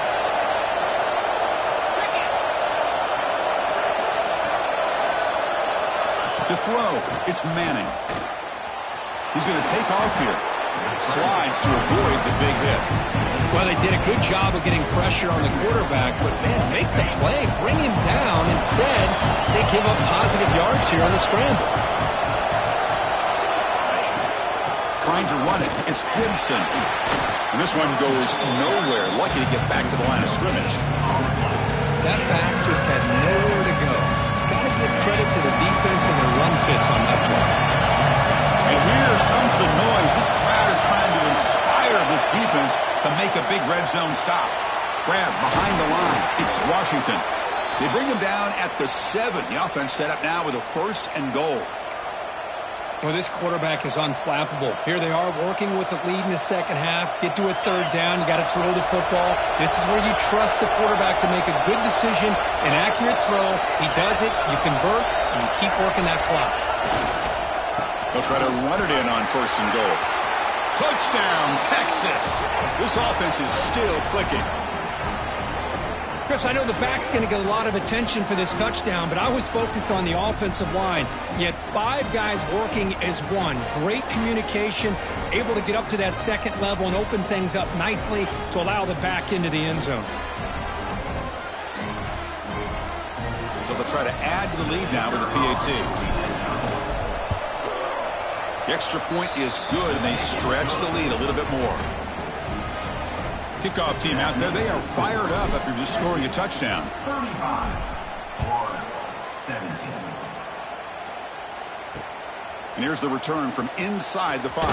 To throw, it's Manning. He's going to take off here. Slides to avoid the big hit. Well, they did a good job of getting pressure on the quarterback, but, man, make the play, bring him down. Instead, they give up positive yards here on the scramble. Trying to run it, it's Gibson. And this one goes nowhere. Lucky to get back to the line of scrimmage. That back just had nowhere to go. Got to give credit to the defense and their run fits on that play. And here comes the noise. This crowd is trying to inspire this defense to make a big red zone stop. Grab behind the line. It's Washington. They bring him down at the 7. The offense set up now with a 1st and goal. Well, this quarterback is unflappable. Here they are working with the lead in the second half. Get to a third down. You got to throw the football. This is where you trust the quarterback to make a good decision, an accurate throw. He does it, you convert, and you keep working that clock. They'll try to run it in on 1st and goal. Touchdown, Texas. This offense is still clicking. Chris, I know the back's going to get a lot of attention for this touchdown, but I was focused on the offensive line. You had 5 guys working as one. Great communication, able to get up to that second level and open things up nicely to allow the back into the end zone. So they'll try to add to the lead now with the PAT. The extra point is good, and they stretch the lead a little bit more. Kickoff team out there. They are fired up after just scoring a touchdown. 35-17. And here's the return from inside the 5.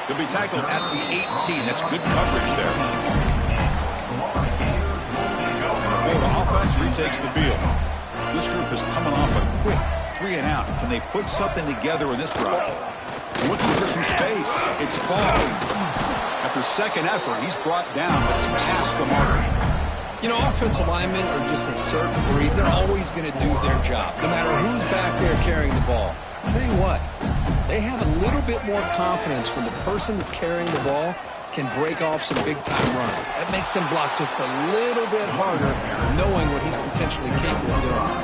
He'll be tackled at the 18. That's good coverage there. And the Florida offense retakes the field. This group is coming off a quick 3 and out. Can they put something together in this drive? Looking for some space. It's Paul. After second effort, he's brought down, but it's past the mark. You know, offensive linemen are just a certain breed. They're always going to do their job, no matter who's back there carrying the ball. I'll tell you what, they have a little bit more confidence when the person that's carrying the ball can break off some big-time runs. That makes them block just a little bit harder, knowing what he's potentially capable of doing.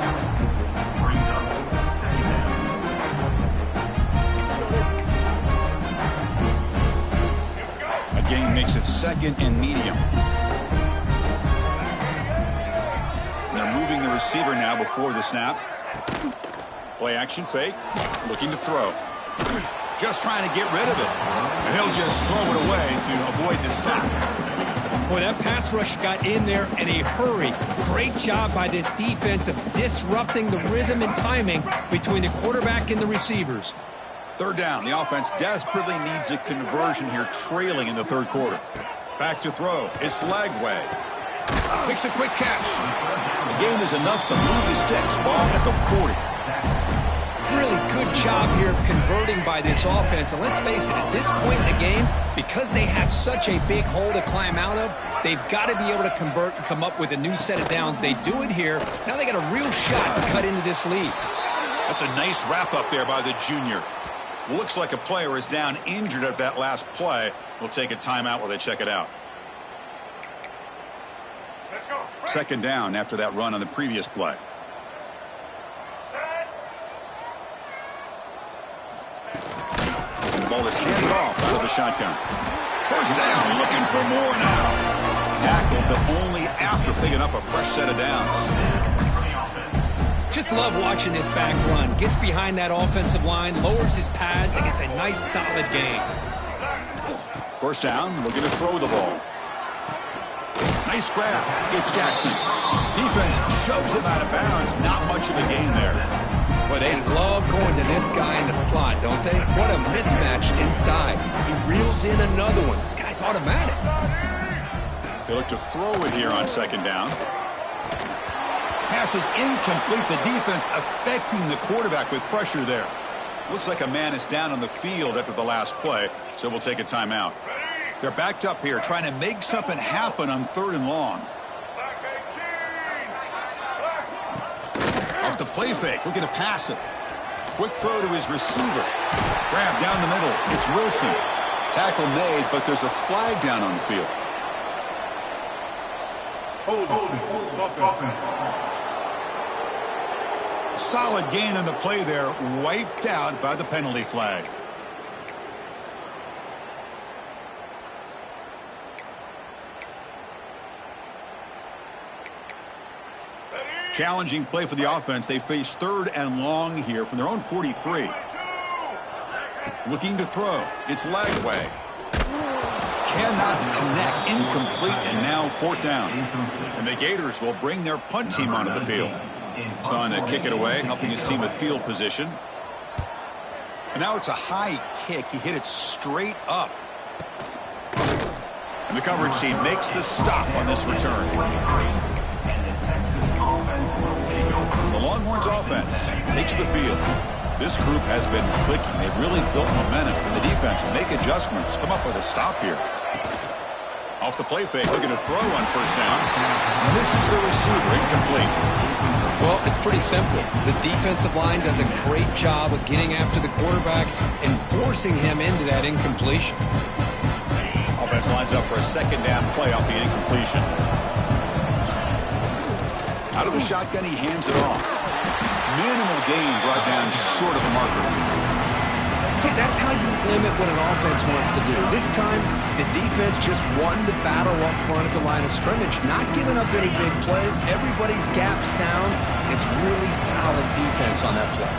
Game makes it 2nd and medium. They're moving the receiver now before the snap. Play action fake. Looking to throw. Just trying to get rid of it. And he'll just throw it away to avoid the sack. Boy, that pass rush got in there in a hurry. Great job by this defense of disrupting the rhythm and timing between the quarterback and the receivers. Third down. The offense desperately needs a conversion here, trailing in the 3rd quarter. Back to throw. It's Lagway. Makes a quick catch. The game is enough to move the sticks. Ball at the 40. Really good job here of converting by this offense. And let's face it, at this point in the game, because they have such a big hole to climb out of, they've got to be able to convert and come up with a new set of downs. They do it here. Now they got a real shot to cut into this lead. That's a nice wrap-up there by the junior. Looks like a player is down injured at that last play. We'll take a timeout while they check it out. Let's go. Second down after that run on the previous play. And the ball is handed off out of the shotgun. First down, looking for more now. Tackled, but only after picking up a fresh set of downs. Just love watching this back run. Gets behind that offensive line, lowers his pads, and gets a nice solid gain. First down, looking to throw the ball. Nice grab. It's Jackson. Defense shoves him out of bounds. Not much of a gain there. But they love going to this guy in the slot, don't they? What a mismatch inside. He reels in another one. This guy's automatic. They look to throw it here on second down. Pass is incomplete. The defense affecting the quarterback with pressure there. Looks like a man is down on the field after the last play, so we'll take a timeout. They're backed up here trying to make something happen on third and long. Off the play fake, looking to pass it. Quick throw to his receiver. Grab down the middle. It's Wilson. Tackle made, but there's a flag down on the field. Solid gain on the play there, wiped out by the penalty flag. Challenging play for the offense. They face third and long here from their own 43. Looking to throw. It's Lagway. Cannot connect. Incomplete, and now fourth down. And the Gators will bring their punt team onto the field. Son to kick it away, helping his team with field position. And now it's a high kick. He hit it straight up. And the coverage team makes the stop on this return. The Longhorns offense takes the field. This group has been clicking. They've really built momentum. And the defense make adjustments. Come up with a stop here. Off the play fake, looking to throw on first down. Misses the receiver, incomplete. Well, it's pretty simple. The defensive line does a great job of getting after the quarterback and forcing him into that incompletion. Offense lines up for a second down play off the incompletion. Out of the shotgun, he hands it off. Minimal gain brought down short of the marker. See, that's how you limit what an offense wants to do. This time, the defense just won the battle up front at the line of scrimmage, not giving up any big plays. Everybody's gap sound. It's really solid defense on that play.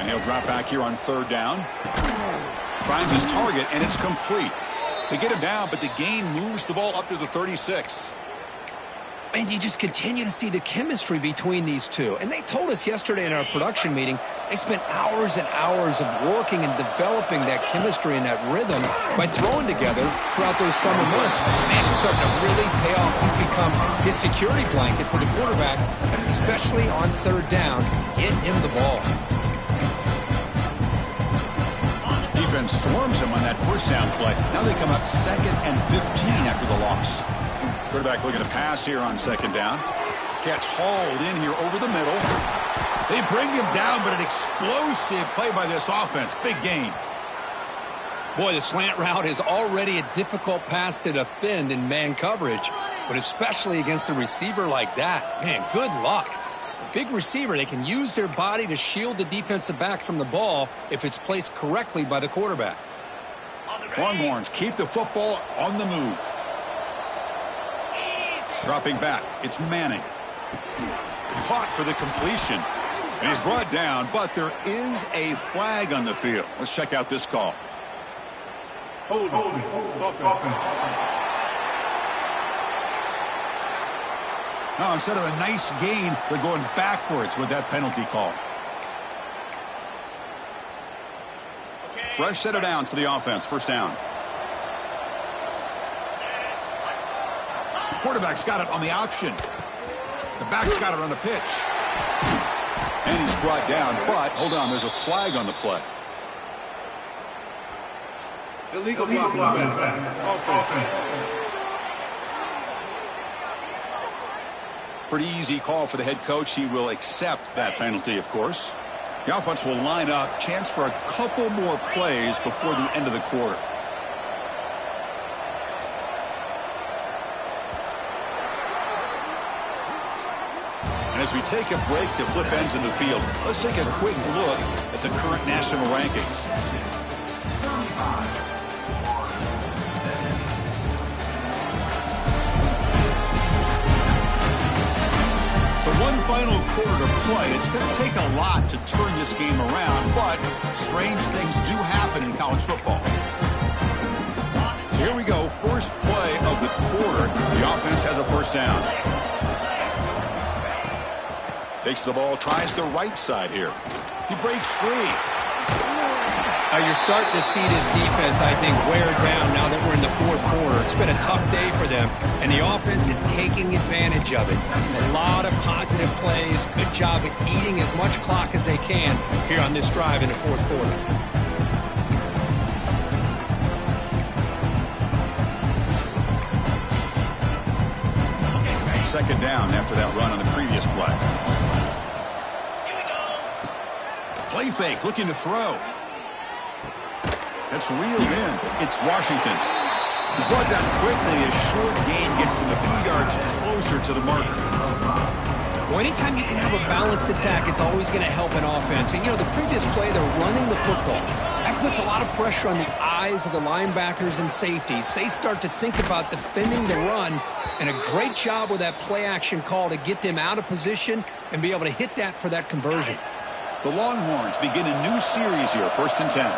And he'll drop back here on third down. Finds his target, and it's complete. They get him down, but the gain moves the ball up to the 36. And you just continue to see the chemistry between these two. And they told us yesterday in our production meeting, they spent hours and hours of working and developing that chemistry and that rhythm by throwing together throughout those summer months. Man, it's starting to really pay off. He's become his security blanket for the quarterback, and especially on third down, get him the ball. Defense swarms him on that first down play. Now they come up 2nd and 15 after the loss. Quarterback looking to pass here on second down. Catch hauled in here over the middle. They bring him down, but an explosive play by this offense. Big gain. Boy, the slant route is already a difficult pass to defend in man coverage, but especially against a receiver like that. Man, good luck. A big receiver, they can use their body to shield the defensive back from the ball if it's placed correctly by the quarterback. Longhorns keep the football on the move. Dropping back, it's Manning. Caught for the completion. And he's brought down, but there is a flag on the field. Let's check out this call. Hold. Now, instead of a nice gain, they're going backwards with that penalty call. Fresh set of downs for the offense. First down. Quarterback's got it on the option. The back's got it on the pitch. And he's brought down, but hold on, there's a flag on the play. Illegal blocking. Offense. Pretty easy call for the head coach. He will accept that penalty, of course. The offense will line up. Chance for a couple more plays before the end of the quarter. And as we take a break to flip ends in the field, let's take a quick look at the current national rankings. So one final quarter to play. It's going to take a lot to turn this game around, but strange things do happen in college football. So here we go. First play of the quarter. The offense has a first down. Takes the ball, tries the right side here. He breaks free. You're starting to see this defense, I think, wear down now that we're in the fourth quarter. It's been a tough day for them, and the offense is taking advantage of it. A lot of positive plays. Good job at eating as much clock as they can here on this drive in the fourth quarter. Second down after that run on the previous play. Play fake, looking to throw. That's reeled in. It's Washington. He's brought down quickly as short gain gets them a few yards closer to the marker. Well, anytime you can have a balanced attack, it's always going to help an offense. And, you know, the previous play, they're running the football. That puts a lot of pressure on the eyes of the linebackers and safeties. They start to think about defending the run, and a great job with that play-action call to get them out of position and be able to hit that for that conversion. The Longhorns begin a new series here, 1st and 10.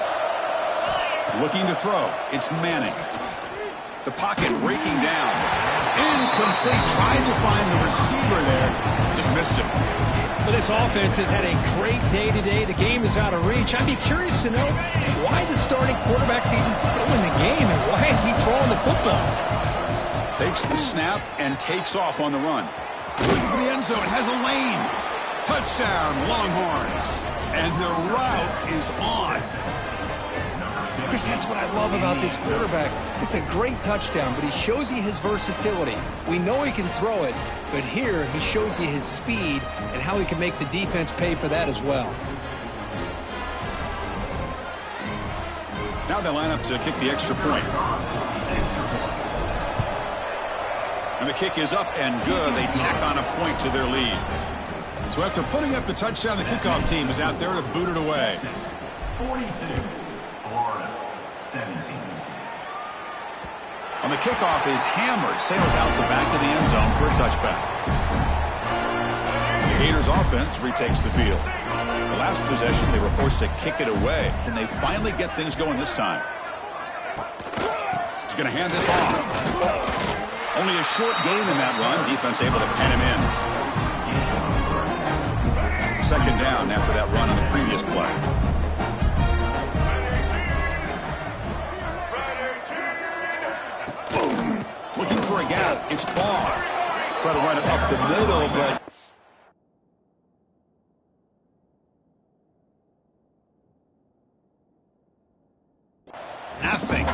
Looking to throw. It's Manning. The pocket breaking down. Incomplete. Trying to find the receiver there. Just missed him. Well, this offense has had a great day today. The game is out of reach. I'd be curious to know why the starting quarterback's even still in the game and why is he throwing the football? Takes the snap and takes off on the run. Looking for the end zone. Has a lane. Touchdown, Longhorns. And the route is on. Chris, that's what I love about this quarterback. It's a great touchdown, but he shows you his versatility. We know he can throw it, but here he shows you his speed and how he can make the defense pay for that as well. Now they line up to kick the extra point. And the kick is up and good. They tack on a point to their lead. So after putting up the touchdown, the kickoff team is out there to boot it away. 42. Florida, 17. On the kickoff is hammered, sails out the back of the end zone for a touchback. The Gators offense retakes the field. The last possession, they were forced to kick it away. Can they finally get things going this time? He's going to hand this off. Only a short gain in that run. Defense able to pen him in. Second down after that run on the previous play. Looking for a gap. It's Barr. Try to run it up the middle, but nothing.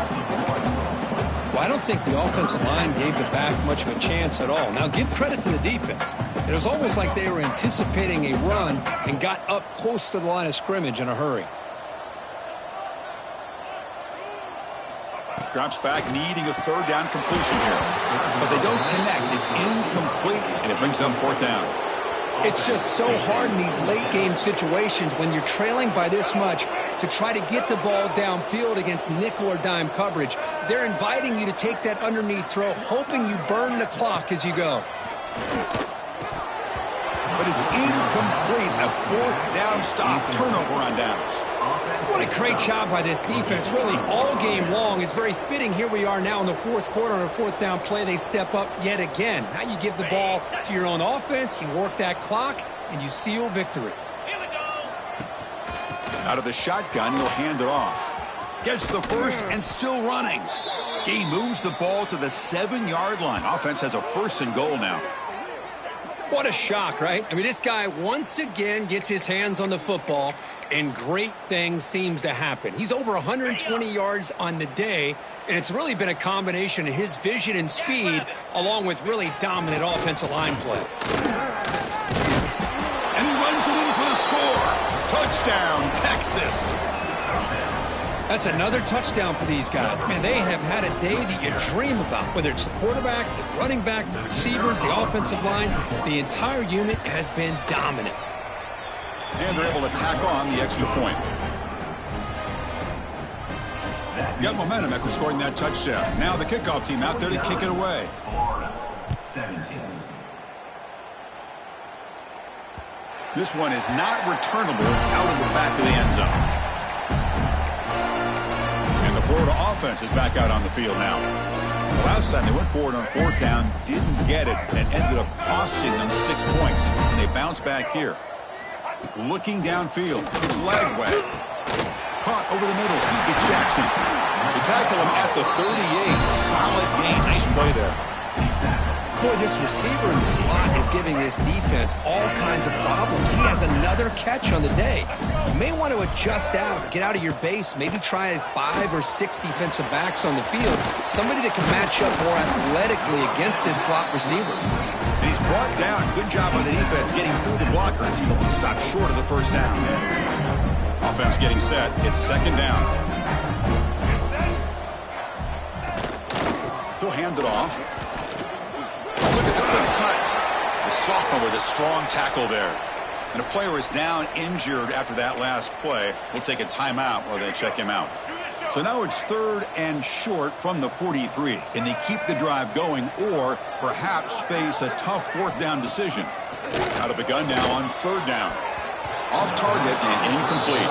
Well, I don't think the offensive line gave the back much of a chance at all. Now, give credit to the defense. It was almost like they were anticipating a run and got up close to the line of scrimmage in a hurry. Drops back, needing a third down completion here. But they don't connect. It's incomplete, and it brings up fourth down. It's just so hard in these late-game situations when you're trailing by this much to try to get the ball downfield against nickel or dime coverage. They're inviting you to take that underneath throw, hoping you burn the clock as you go. But it's incomplete. A fourth down stop. Turnover on downs. What a great job by this defense, really, all game long. It's very fitting. Here we are now in the fourth quarter on a fourth down play. They step up yet again. Now you give the ball to your own offense, you work that clock, and you seal victory. Out of the shotgun, he'll hand it off. Gets the first and still running. He moves the ball to the 7-yard line. Offense has a 1st and goal now. What a shock, right? I mean, this guy once again gets his hands on the football, and great things seems to happen. He's over 120 yards on the day, and it's really been a combination of his vision and speed, along with really dominant offensive line play. And he runs it in for the score. Touchdown, Texas. That's another touchdown for these guys. Man, they have had a day that you dream about, whether it's the quarterback, the running back, the receivers, the offensive line. The entire unit has been dominant. And they're able to tack on the extra point. Got momentum after scoring that touchdown. Now the kickoff team out there to kick it away. Florida 17. This one is not returnable. It's out of the back of the end zone. And the Florida offense is back out on the field now. The last time they went forward on fourth down, didn't get it, and ended up costing them 6 points. And they bounce back here. Looking downfield, it's Lagway. Caught over the middle, it's Jackson. They tackle him at the 38. Solid gain. Nice play there. Boy, this receiver in the slot is giving this defense all kinds of problems. He has another catch on the day. You may want to adjust out, get out of your base, maybe try 5 or 6 defensive backs on the field. Somebody that can match up more athletically against this slot receiver. And he's brought down. Good job by the defense getting through the blockers. He'll be stopped short of the first down. Offense getting set. It's second down. He'll hand it off. Look at the quick cut. The sophomore with a strong tackle there. And a player is down, injured after that last play. We'll take a timeout while they check him out. So now it's third and short from the 43. Can they keep the drive going or perhaps face a tough fourth down decision? Out of the gun now on third down. Off target and incomplete.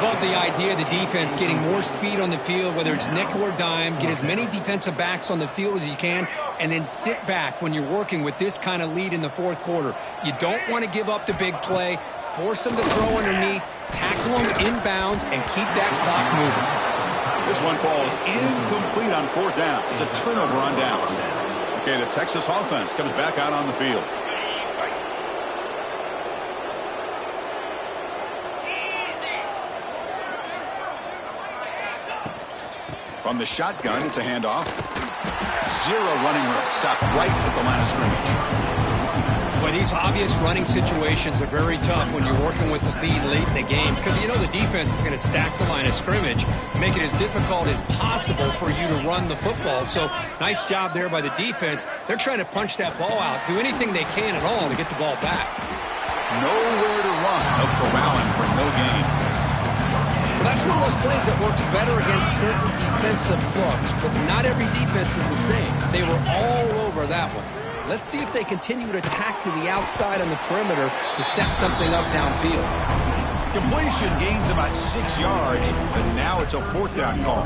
Love the idea of the defense getting more speed on the field, whether it's nickel or dime, get as many defensive backs on the field as you can, and then sit back when you're working with this kind of lead in the fourth quarter. You don't want to give up the big play, force them to throw underneath, tackle them inbounds, and keep that clock moving. This one falls incomplete on fourth down. It's a turnover on downs. Okay, the Texas offense comes back out on the field. From the shotgun, it's a handoff. Zero running room. Stopped right at the line of scrimmage. Boy, these obvious running situations are very tough when you're working with the lead late in the game because you know the defense is going to stack the line of scrimmage, make it as difficult as possible for you to run the football. So nice job there by the defense. They're trying to punch that ball out, do anything they can at all to get the ball back. Nowhere to run. They'll corral him for no gain. Well, that's one of those plays that works better against certain defensive looks, but not every defense is the same. They were all over that one. Let's see if they continue to attack to the outside on the perimeter to set something up downfield. Completion gains about 6 yards, but now it's a fourth down call.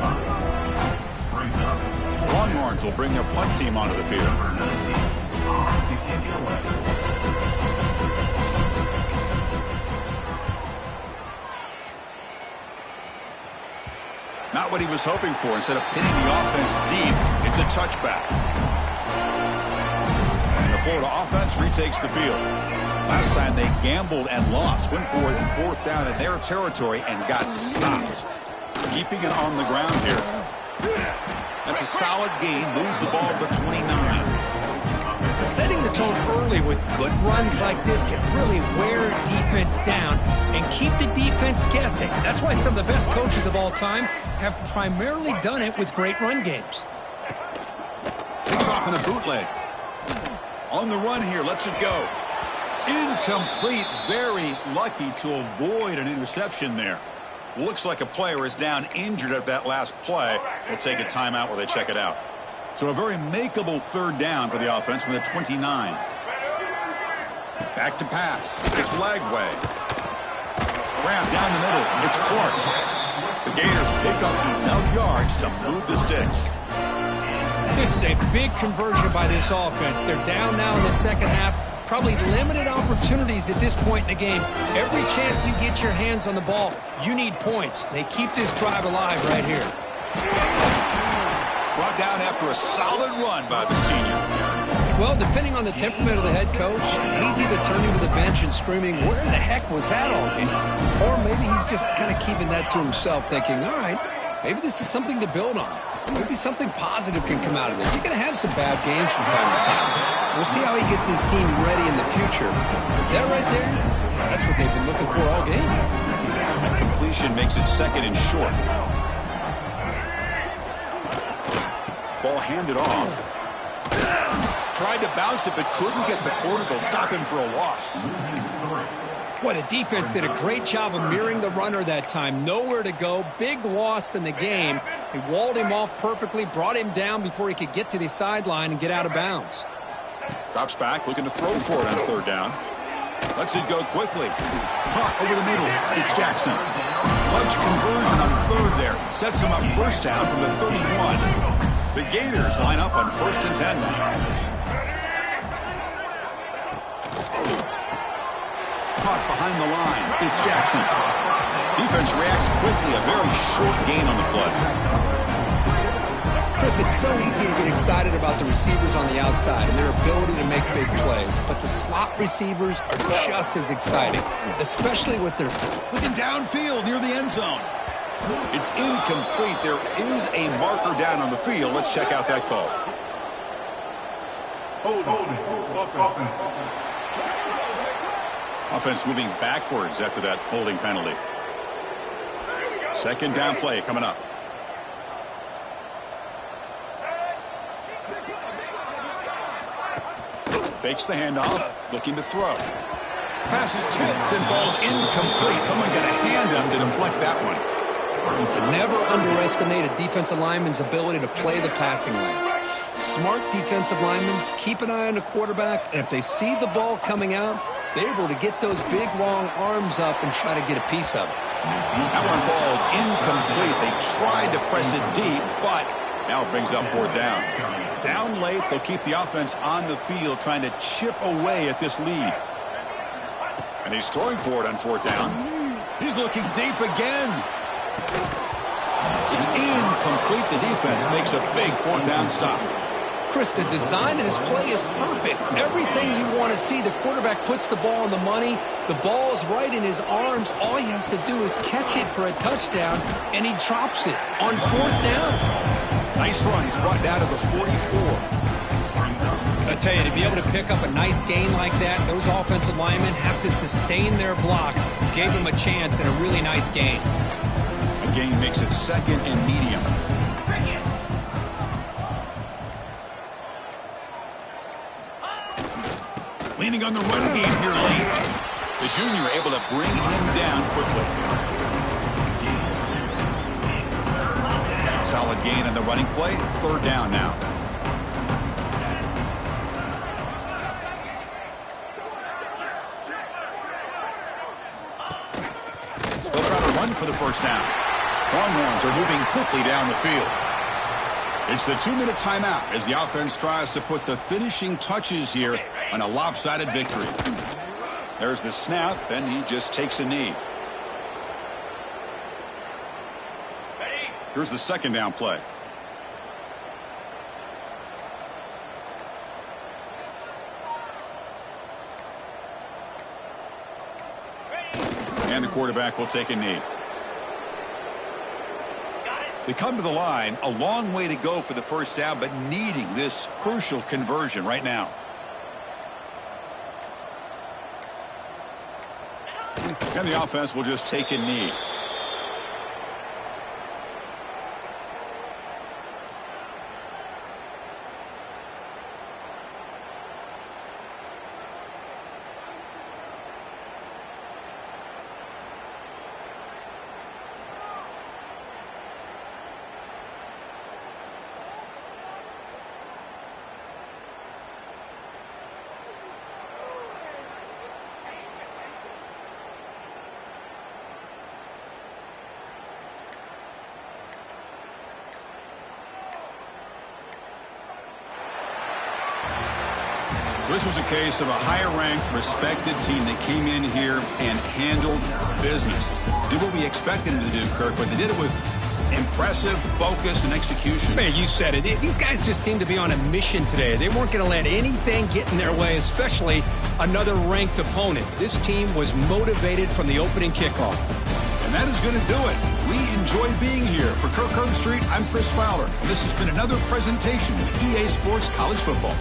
Longhorns will bring their punt team onto the field. Not what he was hoping for. Instead of pinning the offense deep, it's a touchback. And the Florida offense retakes the field. Last time they gambled and lost. Went for it in fourth down in their territory and got stopped. Keeping it on the ground here. That's a solid gain. Moves the ball to the 29. Setting the tone early with good runs like this can really wear defense down and keep the defense guessing. That's why some of the best coaches of all time have primarily done it with great run games. Takes off in a bootleg. On the run here, lets it go. Incomplete. Very lucky to avoid an interception there. Looks like a player is down injured at that last play. We'll take a timeout while they check it out. So a very makeable third down for the offense from the 29. Back to pass. It's Lagway. Grab down the middle. It's Clark. The Gators pick up enough yards to move the sticks. This is a big conversion by this offense. They're down now in the second half. Probably limited opportunities at this point in the game. Every chance you get your hands on the ball, you need points. They keep this drive alive right here. Brought down after a solid run by the senior. Well, depending on the temperament of the head coach, he's either turning to the bench and screaming, where the heck was that all game? Or maybe he's just kind of keeping that to himself, thinking, all right, maybe this is something to build on. Maybe something positive can come out of this. You're going to have some bad games from time to time. We'll see how he gets his team ready in the future. But that right there, that's what they've been looking for all game. That completion makes it second and short. Ball handed off. Tried to bounce it, but couldn't get the corner. They'll stop him for a loss. Boy, the defense did a great job of mirroring the runner that time. Nowhere to go. Big loss in the game. They walled him off perfectly, brought him down before he could get to the sideline and get out of bounds. Drops back, looking to throw for it on third down. Lets it go quickly. Caught over the middle. It's Jackson. Clutch conversion on third there. Sets him up first down from the 31. The Gators line up on 1st and 10 now. Caught behind the line. It's Jackson. Defense reacts quickly. A very short gain on the play. Chris, it's so easy to get excited about the receivers on the outside and their ability to make big plays, but the slot receivers are just as exciting, especially with their... Looking downfield near the end zone. It's incomplete. There is a marker down on the field. Let's check out that call. Hold it. Offense moving backwards after that holding penalty. Second down play coming up. Fakes the handoff, looking to throw. Pass is tipped and falls incomplete. Someone got a hand up to deflect that one. Never underestimate a defensive lineman's ability to play the passing lanes. Smart defensive linemen keep an eye on the quarterback, and if they see the ball coming out, they're able to get those big, long arms up and try to get a piece of it. That one falls incomplete. They tried to press it deep, but now it brings up fourth down. Down late, they'll keep the offense on the field trying to chip away at this lead. And he's throwing for it on fourth down. He's looking deep again. It's incomplete. The defense makes a big fourth down stop. Chris, the design of this play is perfect. Everything you want to see. The quarterback puts the ball on the money. The ball is right in his arms. All he has to do is catch it for a touchdown, and he drops it on fourth down. Nice run. He's brought down to the 44. I tell you, to be able to pick up a nice gain like that, those offensive linemen have to sustain their blocks. Gave him a chance and a really nice gain. A gain makes it second and medium. Leaning on the run game here late. The junior able to bring him down quickly. Solid gain on the running play. Third down now. They'll try to run for the first down. Longhorns are moving quickly down the field. It's the 2-minute timeout as the offense tries to put the finishing touches here on a lopsided victory. There's the snap, and he just takes a knee. Here's the second down play. And the quarterback will take a knee. They come to the line, a long way to go for the first down, but needing this crucial conversion right now. And the offense will just take a knee. This was a case of a higher-ranked, respected team that came in here and handled business. Did what we expected them to do, Kirk, but they did it with Impressive focus and execution. Man, you said it. These guys just seem to be on a mission today. They weren't going to let anything get in their way, especially another ranked opponent. This team was motivated from the opening kickoff. And that is going to do it. We enjoy being here. For Kirk Herbstreit, I'm Chris Fowler. And this has been another presentation of EA Sports College Football.